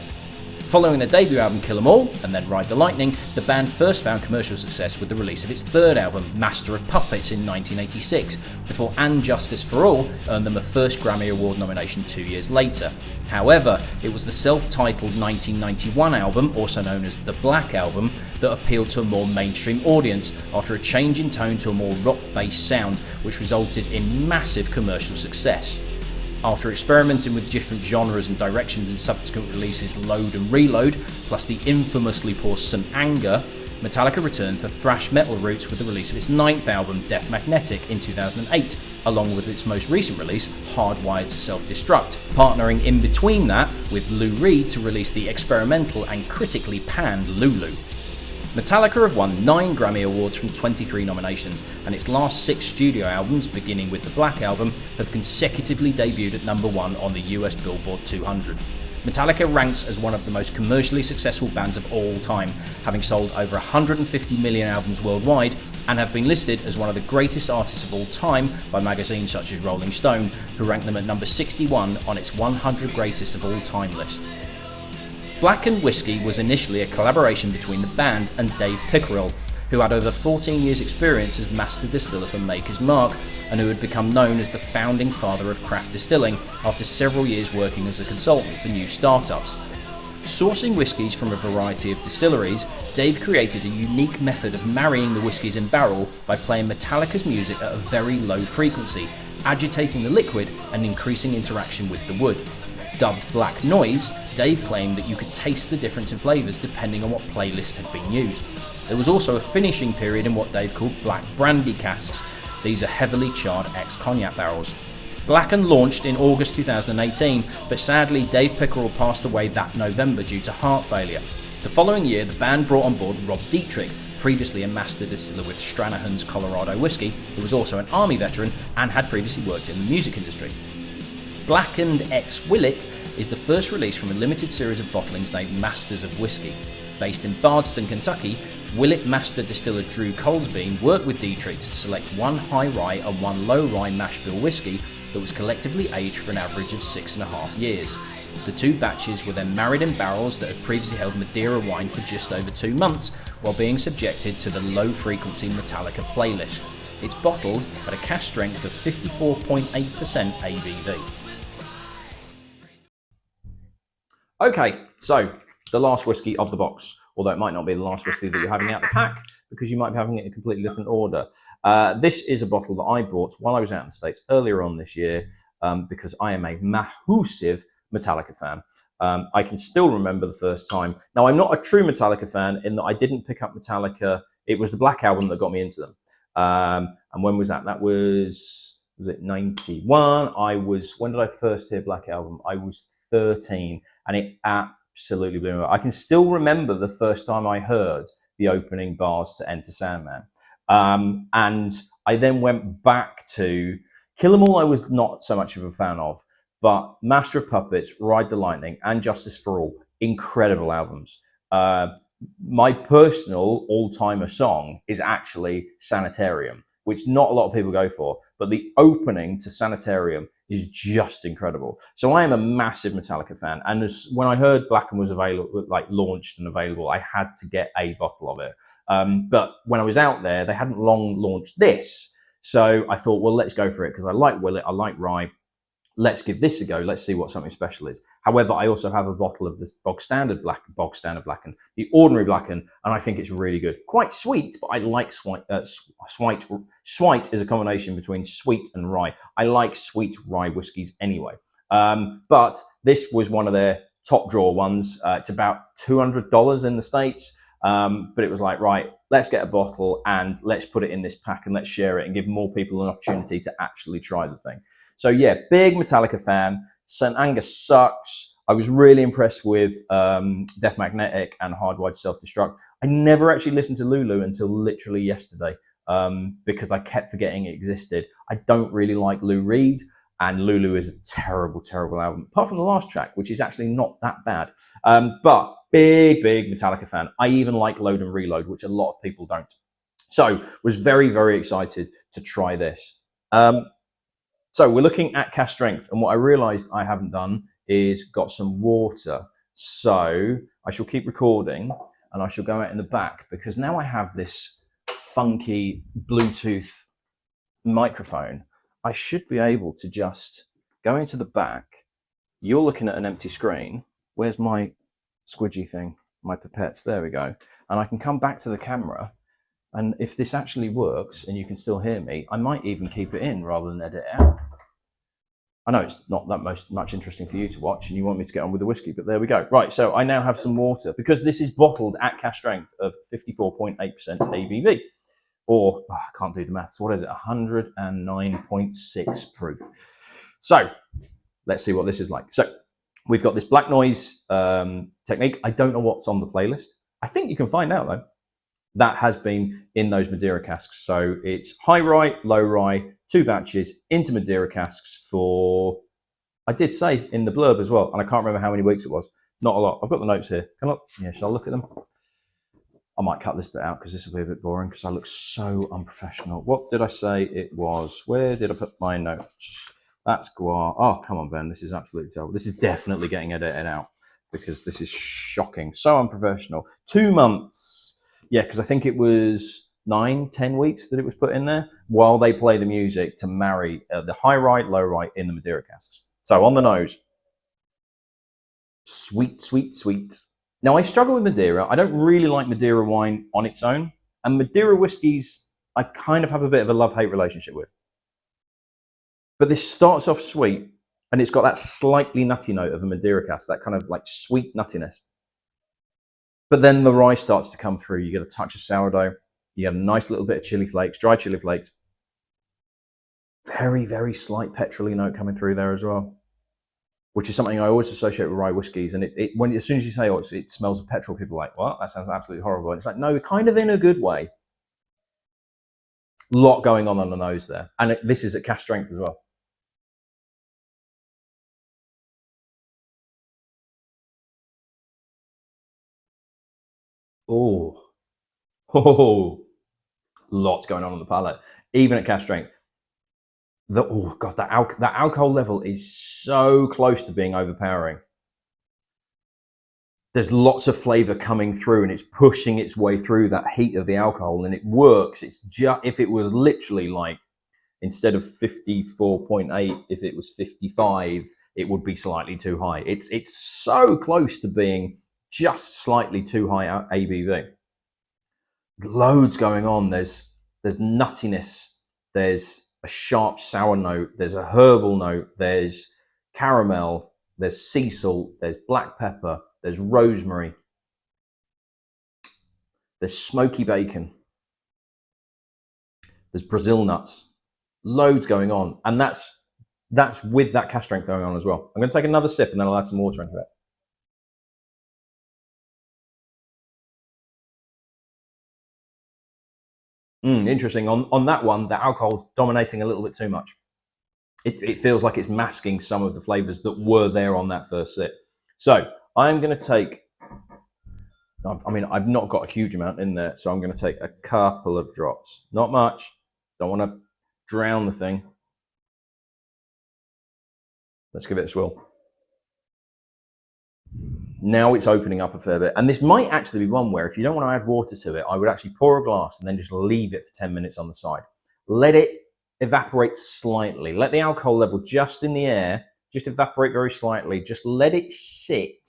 Following their debut album Kill 'Em All, and then Ride the Lightning, the band first found commercial success with the release of its third album, Master of Puppets, in 1986, before And Justice for All earned them a first Grammy Award nomination 2 years later. However, it was the self-titled 1991 album, also known as the Black Album, that appealed to a more mainstream audience after a change in tone to a more rock-based sound, which resulted in massive commercial success. After experimenting with different genres and directions in subsequent releases Load and Reload, plus the infamously poor St. Anger, Metallica returned to thrash metal roots with the release of its 9th album, Death Magnetic, in 2008, along with its most recent release, Hardwired to Self-Destruct, partnering in between that with Lou Reed to release the experimental and critically panned Lulu. Metallica have won 9 Grammy Awards from 23 nominations, and its last 6 studio albums, beginning with the Black Album, have consecutively debuted at number 1 on the US Billboard 200. Metallica ranks as one of the most commercially successful bands of all time, having sold over 150 million albums worldwide, and have been listed as one of the greatest artists of all time by magazines such as Rolling Stone, who ranked them at number 61 on its 100 greatest of all time list. Blackened Whisky was initially a collaboration between the band and Dave Pickerel, who had over 14 years' experience as master distiller for Maker's Mark, and who had become known as the founding father of craft distilling after several years working as a consultant for new startups. Sourcing whiskies from a variety of distilleries, Dave created a unique method of marrying the whiskies in barrel by playing Metallica's music at a very low frequency, agitating the liquid and increasing interaction with the wood. Dubbed Black Noise, Dave claimed that you could taste the difference in flavours depending on what playlist had been used. There was also a finishing period in what Dave called black brandy casks. These are heavily charred ex-cognac barrels. Blackened launched in August 2018, but sadly Dave Pickerel passed away that November due to heart failure. The following year, the band brought on board Rob Dietrich, previously a master distiller with Stranahan's Colorado Whiskey, who was also an Army veteran and had previously worked in the music industry. Blackened x Willett is the first release from a limited series of bottlings named Masters of Whiskey. Based in Bardstown, Kentucky, Willett master distiller Drew Colesveen worked with Dietrich to select one high rye and one low rye mash bill whiskey that was collectively aged for an average of 6.5 years. The two batches were then married in barrels that had previously held Madeira wine for just over 2 months, while being subjected to the low-frequency Metallica playlist. It's bottled at a cask strength of 54.8% ABV. Okay, so the last whiskey of the box, although it might not be the last whiskey that you're having out the pack, because you might be having it in a completely different order. This is a bottle that I bought while I was out in the States earlier on this year, because I am a massive Metallica fan. I can still remember the first time. Now, I'm not a true Metallica fan in that I didn't pick up Metallica. It was the Black Album that got me into them. And when was that? That was it 91? When did I first hear Black Album? I was 13, and it absolutely blew me away. I can still remember the first time I heard the opening bars to Enter Sandman. And I then went back to Kill 'Em All. I was not so much of a fan of, but Master of Puppets, Ride the Lightning, and Justice for All, incredible albums. My personal all-timer song is actually Sanitarium, which not a lot of people go for, but the opening to Sanitarium is just incredible. So I am a massive Metallica fan, and when I heard Blackened was available, like launched and available, I had to get a bottle of it. But when I was out there, they hadn't long launched this, so I thought, well, let's go for it, because I like Willett, I like rye. Let's give this a go. Let's see what something special is. However, I also have a bottle of this bog standard Blackened, the ordinary Blackened, and I think it's really good. Quite sweet, but I like sweet. Sweet is a combination between sweet and rye. I like sweet rye whiskies anyway. But this was one of their top drawer ones. It's about $200 in the States. But it was like, right, let's get a bottle and let's put it in this pack and let's share it and give more people an opportunity to actually try the thing. So yeah, big Metallica fan. St. Angus sucks. I was really impressed with Death Magnetic and Hardwired Self-Destruct. I never actually listened to Lulu until literally yesterday, because I kept forgetting it existed. I don't really like Lou Reed, and Lulu is a terrible, terrible album, apart from the last track, which is actually not that bad. But big Metallica fan. I even like Load and Reload, which a lot of people don't. So was very, very excited to try this. So we're looking at cask strength, and what I realized I haven't done is got some water. So I shall keep recording, and I shall go out in the back, because now I have this funky Bluetooth microphone. I should be able to just go into the back. You're looking at an empty screen. Where's my squidgy thing? My pipette. There we go. And I can come back to the camera. And if this actually works and you can still hear me, I might even keep it in rather than edit it out. I know it's not that much interesting for you to watch and you want me to get on with the whiskey, but there we go. Right, so I now have some water, because this is bottled at cask strength of 54.8% ABV. Or, I can't do the maths, what is it, 109.6 proof. So, let's see what this is like. So, we've got this Black Noise technique. I don't know what's on the playlist. I think you can find out, though. That has been in those Madeira casks. So, it's high rye, low rye, 2 batches into Madeira casks for, I did say in the blurb as well, and I can't remember how many weeks it was. Not a lot. I've got the notes here. Can I look? Yeah, shall I look at them? I might cut this bit out because this will be a bit boring because I look so unprofessional. What did I say it was? Where did I put my notes? That's GWAR. Oh, come on, Ben. This is absolutely terrible. This is definitely getting edited out. because this is shocking. So unprofessional. 2 months. Yeah, because I think it was 9-10 weeks that it was put in there while they play the music to marry the high rye, low rye in the Madeira casks. So on the nose, sweet, sweet, sweet. Now I struggle with Madeira. I don't really like Madeira wine on its own, and Madeira whiskies I kind of have a bit of a love-hate relationship with. But this starts off sweet, and it's got that slightly nutty note of a Madeira cask, that kind of like sweet nuttiness. But then the rye starts to come through. You get a touch of sourdough. You get a nice little bit of chili flakes, dry chili flakes. Very, very slight petrol-y note coming through there as well, which is something I always associate with rye whiskies. And as soon as you say, oh, it smells of petrol, people are like, what? That sounds absolutely horrible. And it's like, no, kind of in a good way. Lot going on the nose there. And this is at cask strength as well. Oh, lots going on the palate, even at cask strength. That alcohol level is so close to being overpowering. There's lots of flavor coming through, and it's pushing its way through that heat of the alcohol, and it works. It's just, if it was literally like, instead of 54.8, if it was 55, it would be slightly too high. It's so close to being just slightly too high ABV. Loads going on. There's nuttiness. There's a sharp sour note. There's a herbal note. There's caramel. There's sea salt. There's black pepper. There's rosemary. There's smoky bacon. There's Brazil nuts. Loads going on, and that's with that cask strength going on as well. I'm going to take another sip, and then I'll add some water into it. Interesting. On that one, the alcohol's dominating a little bit too much. It feels like it's masking some of the flavors that were there on that first sip. So I'm going to take, I've not got a huge amount in there, so I'm going to take a couple of drops. Not much. Don't want to drown the thing. Let's give it a swirl. Now it's opening up a fair bit. And this might actually be one where if you don't want to add water to it, I would actually pour a glass and then just leave it for 10 minutes on the side. Let it evaporate slightly. Let the alcohol level just in the air, just evaporate very slightly. Just let it sit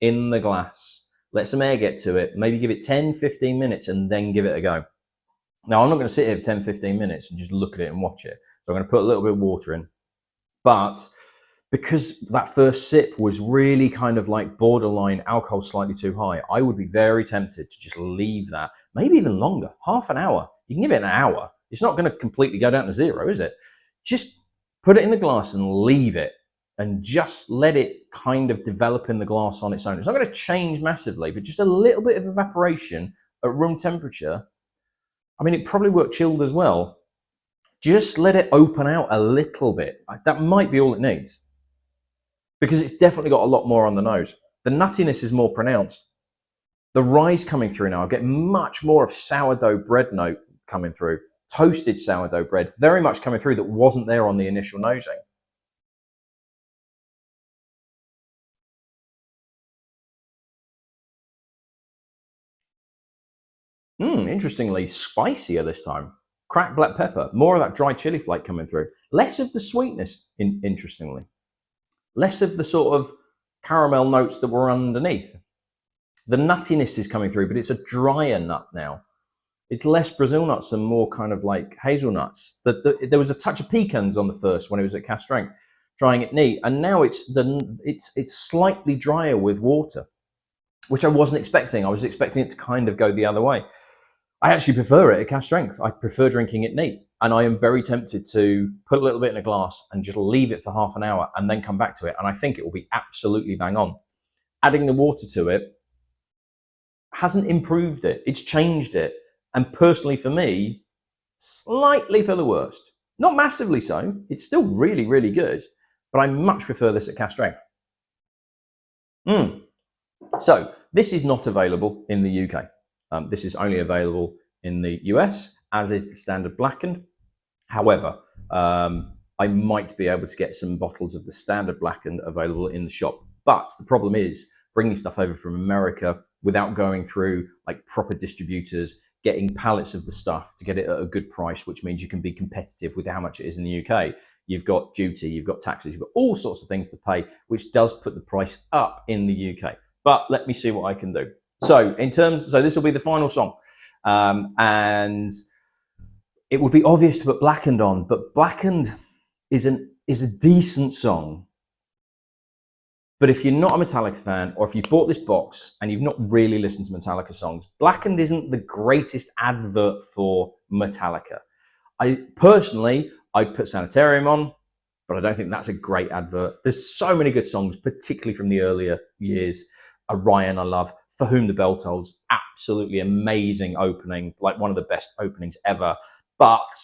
in the glass. Let some air get to it. Maybe give it 10, 15 minutes and then give it a go. Now, I'm not going to sit here for 10, 15 minutes and just look at it and watch it. So I'm going to put a little bit of water in. But because that first sip was really kind of like borderline alcohol slightly too high, I would be very tempted to just leave that, maybe even longer, half an hour. You can give it an hour. It's not going to completely go down to zero, is it? Just put it in the glass and leave it and just let it kind of develop in the glass on its own. It's not going to change massively, but just a little bit of evaporation at room temperature. I mean, it probably worked chilled as well. Just let it open out a little bit. That might be all it needs, because it's definitely got a lot more on the nose. The nuttiness is more pronounced. The rye's coming through now. I get much more of sourdough bread note coming through. Toasted sourdough bread, very much coming through, that wasn't there on the initial nosing. Interestingly, spicier this time. Cracked black pepper, more of that dry chili flake coming through. Less of the sweetness, interestingly. Less of the sort of caramel notes that were underneath. The nuttiness is coming through, but it's a drier nut now. It's less Brazil nuts and more kind of like hazelnuts. There was a touch of pecans on the first when it was at cask strength, drying it neat, and now it's slightly drier with water, which I wasn't expecting. I was expecting it to kind of go the other way. I actually prefer it at cask strength. I prefer drinking it neat, and I am very tempted to put a little bit in a glass and just leave it for half an hour and then come back to it, and I think it will be absolutely bang on. Adding the water to it hasn't improved it. It's changed it. And personally for me, slightly for the worst. Not massively so. It's still really, really good, but I much prefer this at cask strength. So this is not available in the UK. This is only available in the US, as is the standard Blackened. However, I might be able to get some bottles of the standard Blackened available in the shop. But the problem is bringing stuff over from America without going through like proper distributors, getting pallets of the stuff to get it at a good price, which means you can be competitive with how much it is in the UK. You've got duty, you've got taxes, you've got all sorts of things to pay, which does put the price up in the UK. But let me see what I can do. So this will be the final song. And it would be obvious to put Blackened on, but Blackened is a decent song. But if you're not a Metallica fan, or if you bought this box and you've not really listened to Metallica songs, Blackened isn't the greatest advert for Metallica. I'd put Sanitarium on, but I don't think that's a great advert. There's so many good songs, particularly from the earlier years. Orion I love, For Whom the Bell Tolls, absolutely amazing opening, like one of the best openings ever. But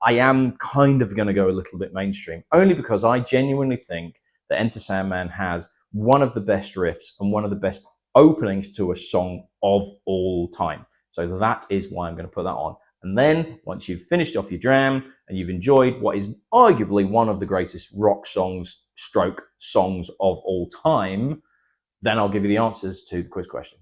I am kind of going to go a little bit mainstream, only because I genuinely think that Enter Sandman has one of the best riffs and one of the best openings to a song of all time. So that is why I'm going to put that on. And then once you've finished off your dram and you've enjoyed what is arguably one of the greatest rock songs of all time, then I'll give you the answers to the quiz questions.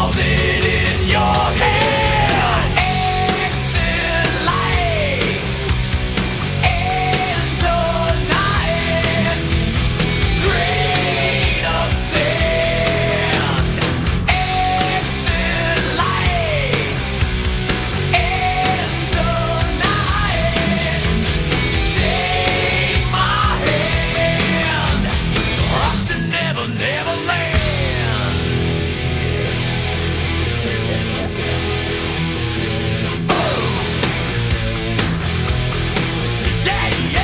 hold it in your hand. Exit light and tonight. Grain of sand. Exit light and tonight. Take my hand. Off to never, never land. Yeah, yeah.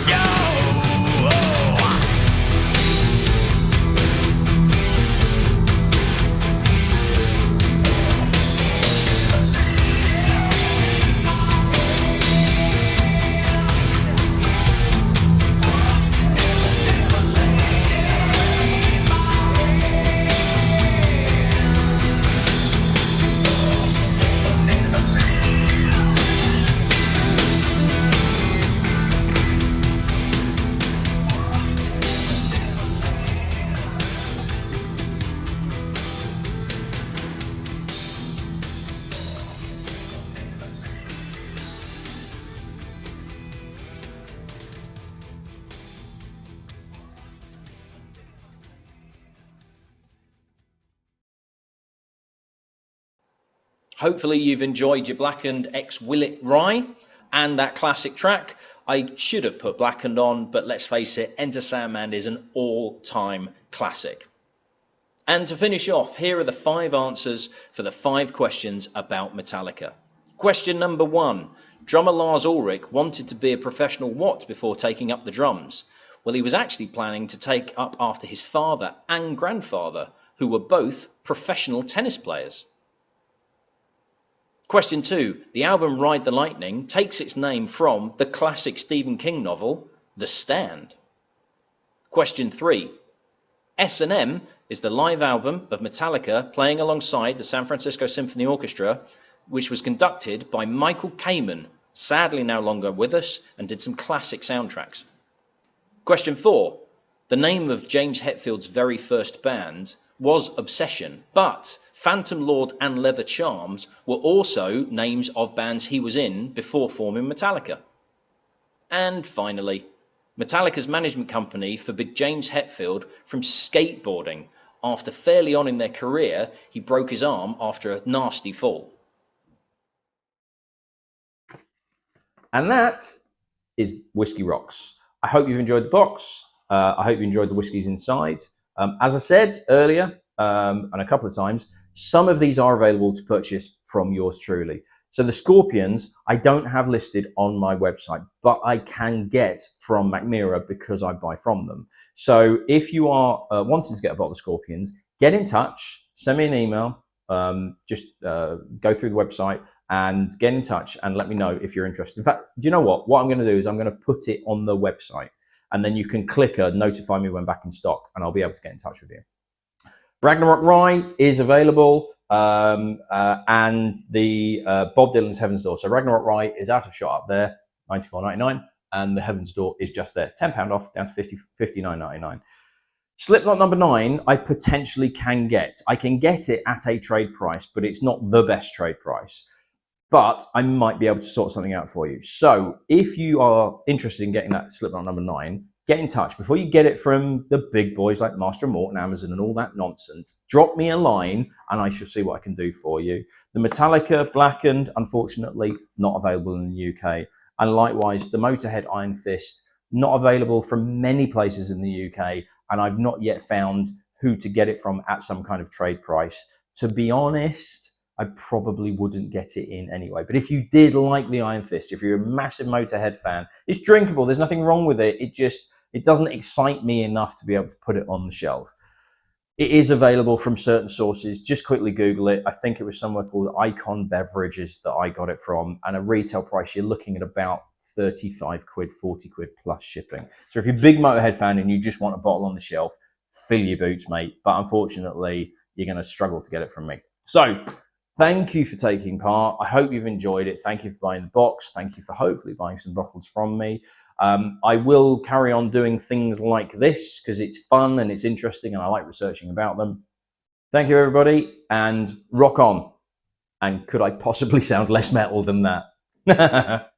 Yo. Hopefully you've enjoyed your Blackened X Willett Rye and that classic track. I should have put Blackened on, but let's face it, Enter Sandman is an all-time classic. And to finish off, here are the 5 answers for the 5 questions about Metallica. Question number 1. Drummer Lars Ulrich wanted to be a professional what before taking up the drums? Well, he was actually planning to take up after his father and grandfather, who were both professional tennis players. Question 2. The album Ride the Lightning takes its name from the classic Stephen King novel, The Stand. Question 3. S&M is the live album of Metallica playing alongside the San Francisco Symphony Orchestra, which was conducted by Michael Kamen, sadly no longer with us, and did some classic soundtracks. Question 4. The name of James Hetfield's very first band was Obsession, but Phantom Lord and Leather Charms were also names of bands he was in before forming Metallica. And finally, Metallica's management company forbid James Hetfield from skateboarding after fairly on in their career he broke his arm after a nasty fall. And that is Whiskey Rocks. I hope you've enjoyed the box. I hope you enjoyed the whiskies inside. As I said earlier, and a couple of times, some of these are available to purchase from yours truly. So the Scorpions, I don't have listed on my website, but I can get from Mackmyra because I buy from them. So if you are wanting to get a bottle of Scorpions, get in touch, send me an email, just go through the website and get in touch and let me know if you're interested. In fact, do you know what? What I'm going to do is I'm going to put it on the website and then you can click notify me when back in stock and I'll be able to get in touch with you. Ragnarok Rye is available, and the Bob Dylan's Heaven's Door. So Ragnarok Rye is out of shot up there, $94.99, and the Heaven's Door is just there, £10 off, down to $59.99. Slipknot number 9, I potentially can get. I can get it at a trade price, but it's not the best trade price. But I might be able to sort something out for you. So if you are interested in getting that Slipknot number 9, get in touch. Before you get it from the big boys like Master and Malt and Amazon and all that nonsense, drop me a line and I shall see what I can do for you. The Metallica Blackened, unfortunately, not available in the UK. And likewise, the Motorhead Iron Fist, not available from many places in the UK. And I've not yet found who to get it from at some kind of trade price. To be honest, I probably wouldn't get it in anyway. But if you did like the Iron Fist, if you're a massive Motorhead fan, it's drinkable. There's nothing wrong with it. It doesn't excite me enough to be able to put it on the shelf. It is available from certain sources. Just quickly Google it. I think it was somewhere called Icon Beverages that I got it from. And a retail price, you're looking at about 35 quid, 40 quid plus shipping. So if you're a big Motorhead fan and you just want a bottle on the shelf, fill your boots, mate. But unfortunately, you're going to struggle to get it from me. So thank you for taking part. I hope you've enjoyed it. Thank you for buying the box. Thank you for hopefully buying some bottles from me. I will carry on doing things like this because it's fun and it's interesting and I like researching about them. Thank you, everybody, and rock on. And could I possibly sound less metal than that?